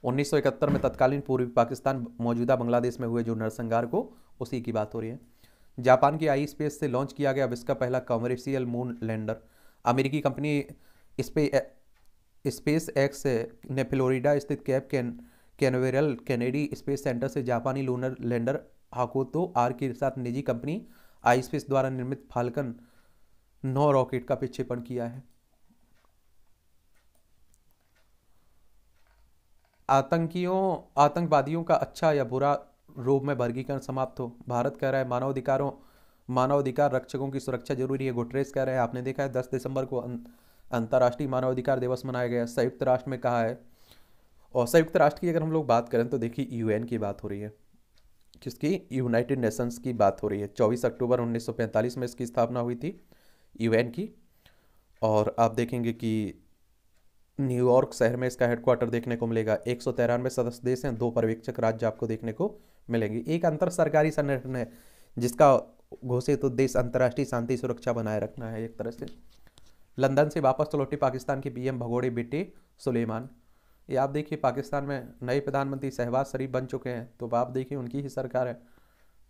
1971 में तत्कालीन पूर्वी पाकिस्तान मौजूदा बांग्लादेश में हुए जो नरसंहार को, उसी की बात हो रही है। जापान की आई स्पेस से लॉन्च किया गया विश्व का पहला कमर्शियल मून लैंडर। अमेरिकी कंपनी स्पेस एक्स ने फ्लोरिडा स्थित cap Canaveral Kennedy space centre से जापानी लूनर लैंडर हाकोतो आर के साथ निजी कंपनी आई स्पेस द्वारा निर्मित फाल्कन 9 रॉकेट का प्रक्षेपण किया है। आतंकवादियों का अच्छा या बुरा रूप में वर्गीकरण समाप्त हो। भारत कह रहा है मानवाधिकार रक्षकों की सुरक्षा जरूरी है। गुटरेस कह रहे हैं, आपने देखा है 10 दिसंबर को अंतर्राष्ट्रीय मानवाधिकार दिवस मनाया गया। संयुक्त राष्ट्र में कहा है, और संयुक्त राष्ट्र की अगर हम लोग बात करें तो देखिए यूएन की बात हो रही है, किसकी, यूनाइटेड नेशंस की बात हो रही है। 24 अक्टूबर 1945 में इसकी स्थापना हुई थी यूएन की। और आप देखेंगे कि न्यूयॉर्क शहर में इसका हेडक्वार्टर देखने को मिलेगा। 193 सदस्य देश हैं, 2 पर्यवेक्षक राज्य आपको देखने को मिलेंगे। एक अंतर सरकारी संगठन है जिसका घोषित उद्देश्य अंतर्राष्ट्रीय शांति सुरक्षा बनाए रखना है एक तरह से। लंदन से वापस लौटे पाकिस्तान के पीएम भगोड़े बेटे सुलेमान। ये आप देखिए पाकिस्तान में नए प्रधानमंत्री शहबाज शरीफ बन चुके हैं, तो आप देखिए उनकी ही सरकार है।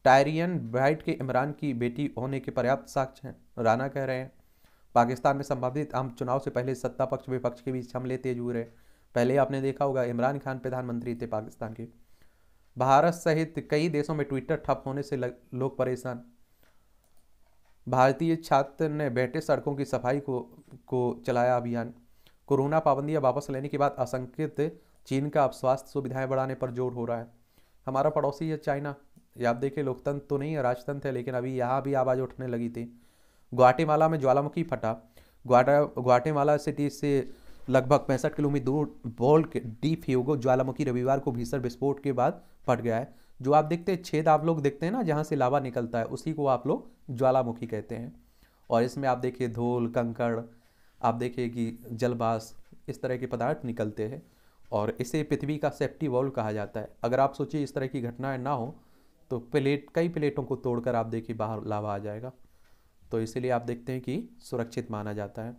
टायरियन ब्राइट के इमरान की बेटी होने के पर्याप्त साक्ष्य हैं, राना कह रहे हैं। पाकिस्तान में संभावित आम चुनाव से पहले सत्ता पक्ष विपक्ष के बीच हमले तेज हुए रहे। पहले आपने देखा होगा इमरान खान प्रधानमंत्री थे पाकिस्तान के। भारत सहित कई देशों में ट्विटर ठप होने से लोग परेशान। भारतीय छात्र ने बैठे सड़कों की सफाई को चलाया अभियान। कोरोना पाबंदियां वापस लेने के बाद आशंकित चीन का अब स्वास्थ्य सुविधाएं बढ़ाने पर जोर हो रहा है। हमारा पड़ोसी है चाइना, ये आप देखिए लोकतंत्र तो नहीं है, राजतंत्र है, लेकिन अभी यहाँ भी आवाज़ उठने लगी थी। ग्वाटेमाला में ज्वालामुखी फटा। ग्वाटेमाला सिटी से लगभग 65 किलोमीटर दूर बोल्ट डी फ्यूगो ज्वालामुखी रविवार को भीषण विस्फोट के बाद फट गया है। जो आप देखते हैं छेद आप लोग देखते हैं ना, जहाँ से लावा निकलता है, उसी को आप लोग ज्वालामुखी कहते हैं। और इसमें आप देखिए धूल कंकड़, आप देखिए कि जलवाष्प, इस तरह के पदार्थ निकलते हैं, और इसे पृथ्वी का सेफ्टी वॉल्व कहा जाता है। अगर आप सोचिए इस तरह की घटनाएं ना हो तो कई प्लेटों को तोड़कर आप देखिए बाहर लावा आ जाएगा। तो इसीलिए आप देखते हैं कि सुरक्षित माना जाता है।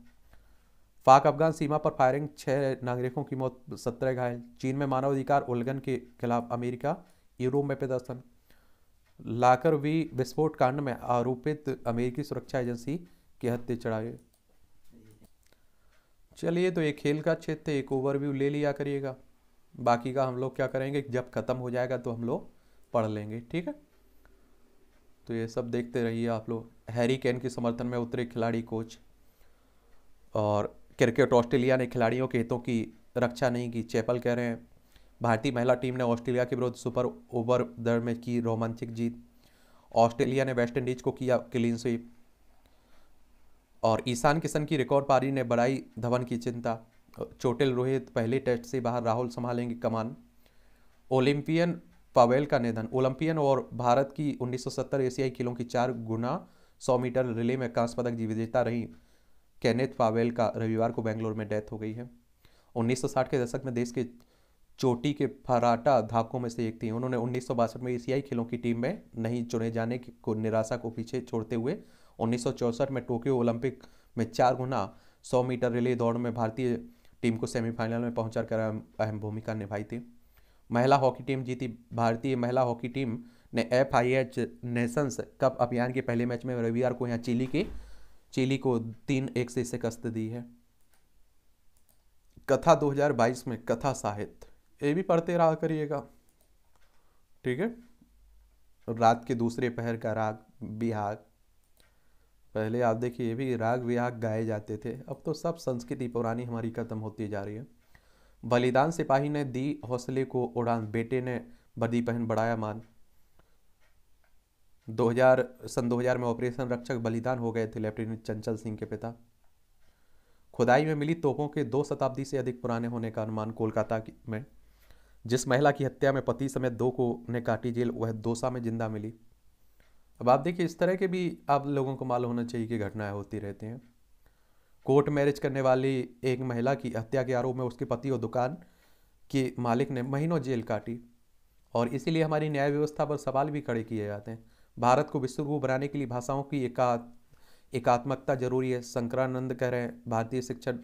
पाक अफगान सीमा पर फायरिंग, 6 नागरिकों की मौत, 17 घायल। चीन में मानवाधिकार उल्लंघन के खिलाफ अमेरिका यूरोप में प्रदर्शन। लाकर वी विस्फोट कांड में आरोपित अमेरिकी सुरक्षा एजेंसी के हत्या चढ़ाए। चलिए, तो एक खेल का क्षेत्र, एक ओवरव्यू ले लिया करिएगा, बाकी का हम लोग क्या करेंगे जब खत्म हो जाएगा तो हम लोग पढ़ लेंगे, ठीक है। तो ये सब देखते रहिए आप लोग। हैरी केन के समर्थन में उतरे खिलाड़ी कोच। और क्रिकेट, ऑस्ट्रेलिया ने खिलाड़ियों के हितों की रक्षा नहीं की, चैपल कह रहे हैं। भारतीय महिला टीम ने ऑस्ट्रेलिया के विरुद्ध सुपर ओवर दर में की रोमांचक जीत। ऑस्ट्रेलिया ने वेस्टइंडीज को किया क्लीन स्वीप। और ईशान किशन की रिकॉर्ड पारी ने बढ़ाई धवन की चिंता। चोटिल रोहित पहले टेस्ट से बाहर, राहुल संभालेंगे कमान। ओलंपियन पावेल का निधन। ओलंपियन और भारत की 1970 एशियाई खेलों की 4 गुना 100 मीटर रिले में कांस्य पदक विजेता रही केनेथ पावेल का रविवार को बेंगलुरु में डेथ हो गई है। 1960 के दशक में देश के चोटी के फराटा धावकों में से एक थी। उन्होंने 1962 में एशियाई खेलों की टीम में नहीं चुने जाने को निराशा को पीछे छोड़ते हुए 1964 में टोक्यो ओलंपिक में 4 गुना 100 मीटर रिले दौड़ में भारतीय टीम को सेमीफाइनल में पहुंचाकर अहम भूमिका निभाई थी। महिला हॉकी टीम जीती। भारतीय महिला हॉकी टीम ने FIH नेशंस कप अभियान के पहले मैच में रविवार को यहाँ चिली को 3-1 से शिकस्त दी है। कथा 2022 में कथा साहित्य ये भी पढ़ते रहा करिएगा, ठीक है। रात के दूसरे पहर का राग बिहाग, पहले आप देखिए ये भी राग बिहाग गाए जाते थे, अब तो सब संस्कृति पुरानी हमारी खत्म होती जा रही है। बलिदान सिपाही ने दी हौसले को उड़ान, बेटे ने वर्दी पहन बढ़ाया मान। 2000 में ऑपरेशन रक्षक बलिदान हो गए थे लेफ्टिनेंट चंचल सिंह के पिता। खुदाई में मिली तोपों के 2 शताब्दी से अधिक पुराने होने का अनुमान। कोलकाता में जिस महिला की हत्या में पति समेत 2 को ने काटी जेल, वह दोसा में जिंदा मिली। अब आप देखिए इस तरह के भी आप लोगों को मालूम होना चाहिए कि घटनाएं होती रहती हैं। कोर्ट मैरिज करने वाली एक महिला की हत्या के आरोप में उसके पति और दुकान के मालिक ने महीनों जेल काटी, और इसीलिए हमारी न्याय व्यवस्था पर सवाल भी खड़े किए जाते हैं। भारत को विश्वगुरु बनाने के लिए भाषाओं की एकात्मकता जरूरी है, शंकरानंद कह रहे हैं। भारतीय शिक्षण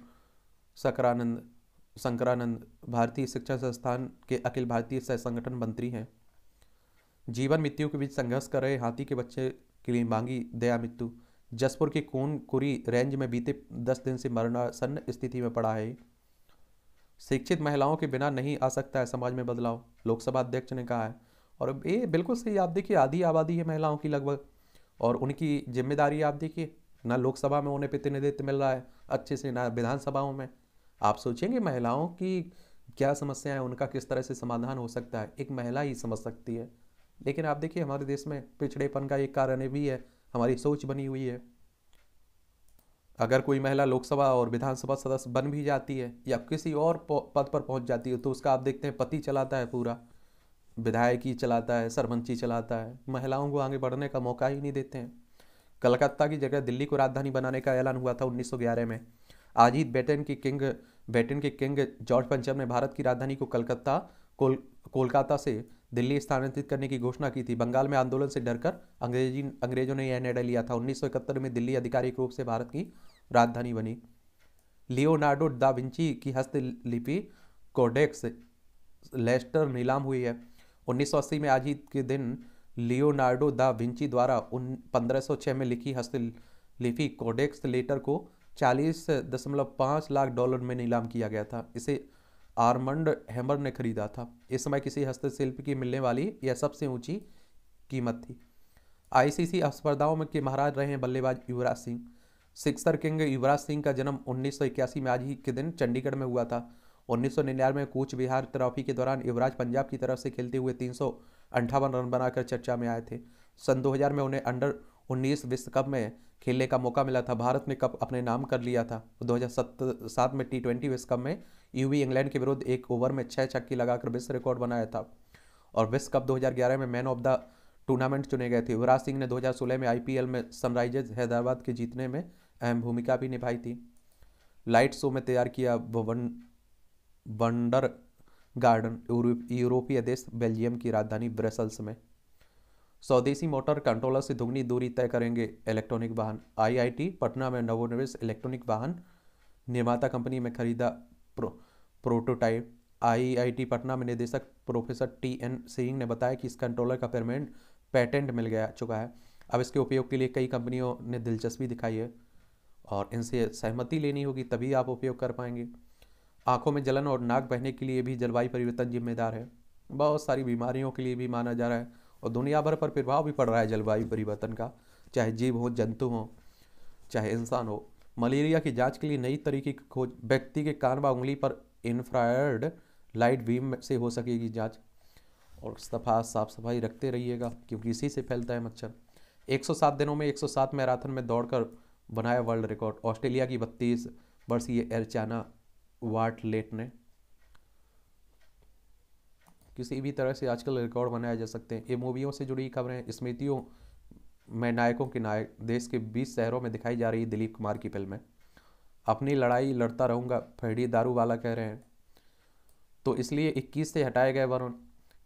शंकरानंद भारतीय शिक्षण संस्थान के अखिल भारतीय सह संगठन मंत्री हैं। जीवन मृत्यु के बीच संघर्ष कर रहे हाथी के बच्चे के लिए मांगी दया मृत्यु। जसपुर के कोनकुरी रेंज में बीते 10 दिन से मरणासन्न स्थिति में पड़ा है। शिक्षित महिलाओं के बिना नहीं आ सकता है समाज में बदलाव, लोकसभा अध्यक्ष ने कहा है। और ये बिल्कुल सही, आप देखिए आधी आबादी है महिलाओं की लगभग, और उनकी जिम्मेदारी आप देखिए, ना लोकसभा में उन्हें प्रतिनिधित्व मिल रहा है अच्छे से, ना विधानसभाओं में। आप सोचेंगे महिलाओं की क्या समस्याएं, उनका किस तरह से समाधान हो सकता है, एक महिला ही समझ सकती है। लेकिन आप देखिए हमारे देश में पिछड़ेपन का एक कारण भी है, हमारी सोच बनी हुई है। अगर कोई महिला लोकसभा और विधानसभा सदस्य बन भी जाती है या किसी और पद पर पहुंच जाती है, तो उसका आप देखते हैं पति चलाता है, पूरा विधायकी चलाता है, सरपंची चलाता है, महिलाओं को आगे बढ़ने का मौका ही नहीं देते हैं। कलकत्ता की जगह दिल्ली को राजधानी बनाने का ऐलान हुआ था 1911 में। आज ही ब्रिटेन के किंग जॉर्ज पंचम ने भारत की राजधानी को कोलकाता से दिल्ली स्थानांतरित करने की घोषणा की थी। बंगाल में आंदोलन से डरकर अंग्रेजों ने यह निर्णय लिया था। 1971 में दिल्ली आधिकारिक रूप से भारत की राजधानी बनी। लियोनार्डो दा विंची की हस्तलिपि कोडेक्स लेस्टर नीलाम हुई है। 1980 में आज ही के दिन लियोनार्डो दा विंची द्वारा 1506 में लिखी हस्तलिपि कोडेक्स लेटर को $40.5 लाख में नीलाम किया गया था। इसे आर्मंड हैमर ने खरीदा था। इस समय किसी हस्तशिल्प की मिलने वाली यह सबसे ऊंची कीमत थी। ICC स्पर्धाओं में के महाराज रहे हैं बल्लेबाज युवराज सिंह। सिक्सर किंग युवराज सिंह का जन्म 1981 में आज ही के दिन चंडीगढ़ में हुआ था। 1999 में कूच बिहार ट्रॉफी के दौरान युवराज पंजाब की तरफ से खेलते हुए 358 रन बनाकर चर्चा में आए थे। सन 2000 में उन्हें अंडर-19 विश्व कप में खेलने का मौका मिला था। भारत ने कप अपने नाम कर लिया था। 2007 में T20 विश्व कप में यूवी इंग्लैंड के विरुद्ध 1 ओवर में 6 छक्के लगाकर विश्व रिकॉर्ड बनाया था, और विश्व कप 2011 में मैन ऑफ द टूर्नामेंट चुने गए थे। युवराज सिंह ने 2016 में IPL में सनराइजर्स हैदराबाद के जीतने में अहम भूमिका भी निभाई थी। लाइट शो में तैयार किया वंडर गार्डन यूरोपीय देश बेल्जियम की राजधानी ब्रसेल्स में। स्वदेशी मोटर कंट्रोलर से दुगनी दूरी तय करेंगे इलेक्ट्रॉनिक वाहन। IIT पटना में नवोन्मेष इलेक्ट्रॉनिक वाहन निर्माता कंपनी में खरीदा प्रोटोटाइप। IIT पटना में निदेशक प्रोफेसर TN सिंह ने बताया कि इस कंट्रोलर का पेटेंट मिल चुका है। अब इसके उपयोग के लिए कई कंपनियों ने दिलचस्पी दिखाई है, और इनसे सहमति लेनी होगी तभी आप उपयोग कर पाएंगे। आंखों में जलन और नाक बहने के लिए भी जलवायु परिवर्तन जिम्मेदार है। बहुत सारी बीमारियों के लिए भी माना जा रहा है, और दुनिया भर पर प्रभाव भी पड़ रहा है जलवायु परिवर्तन का, चाहे जीव हो, जंतु हो, चाहे इंसान हो। मलेरिया की जांच के लिए नई तरीके की खोज। व्यक्ति के कान व उंगली पर इंफ्रारेड लाइट बीम से हो सकेगी जांच। और साफ सफाई रखते रहिएगा, क्योंकि इसी से फैलता है मच्छर। 107 दिनों में 107 मैराथन में दौड़कर बनाया वर्ल्ड रिकॉर्ड। ऑस्ट्रेलिया की 32 वर्षीय एरचाना वाटलेट ने। किसी भी तरह से आजकल रिकॉर्ड बनाए जा सकते हैं। ये मूवियों से जुड़ी खबरें, स्मृतियों में नायकों के नायक देश के 20 शहरों में दिखाई जा रही है दिलीप कुमार की फिल्म में। अपनी लड़ाई लड़ता रहूँगा, फेड़ी दारू वाला कह रहे हैं। तो इसलिए 21 से हटाए गए वरुण।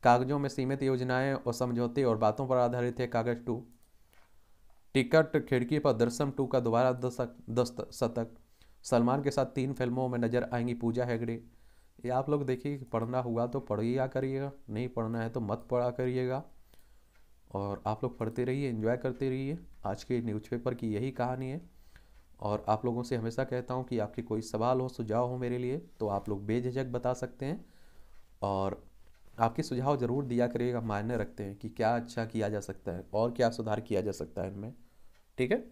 कागजों में सीमित योजनाएं और समझौते और बातों पर आधारित है कागज 2। टिकट खिड़की पर दृश्यम 2 का दोबारा शतक। सलमान के साथ 3 फिल्मों में नजर आएंगी पूजा हेगड़े। ये आप लोग देखिए, पढ़ना हुआ तो पढ़िया करिएगा, नहीं पढ़ना है तो मत पढ़ा करिएगा। और आप लोग पढ़ते रहिए, एंजॉय करते रहिए। आज के न्यूज़पेपर की यही कहानी है। और आप लोगों से हमेशा कहता हूँ कि आपके कोई सवाल हो, सुझाव हो मेरे लिए, तो आप लोग बेझिझक बता सकते हैं। और आपके सुझाव ज़रूर दिया करिएगा, मायने रखते हैं कि क्या अच्छा किया जा सकता है और क्या सुधार किया जा सकता है इनमें। ठीक है।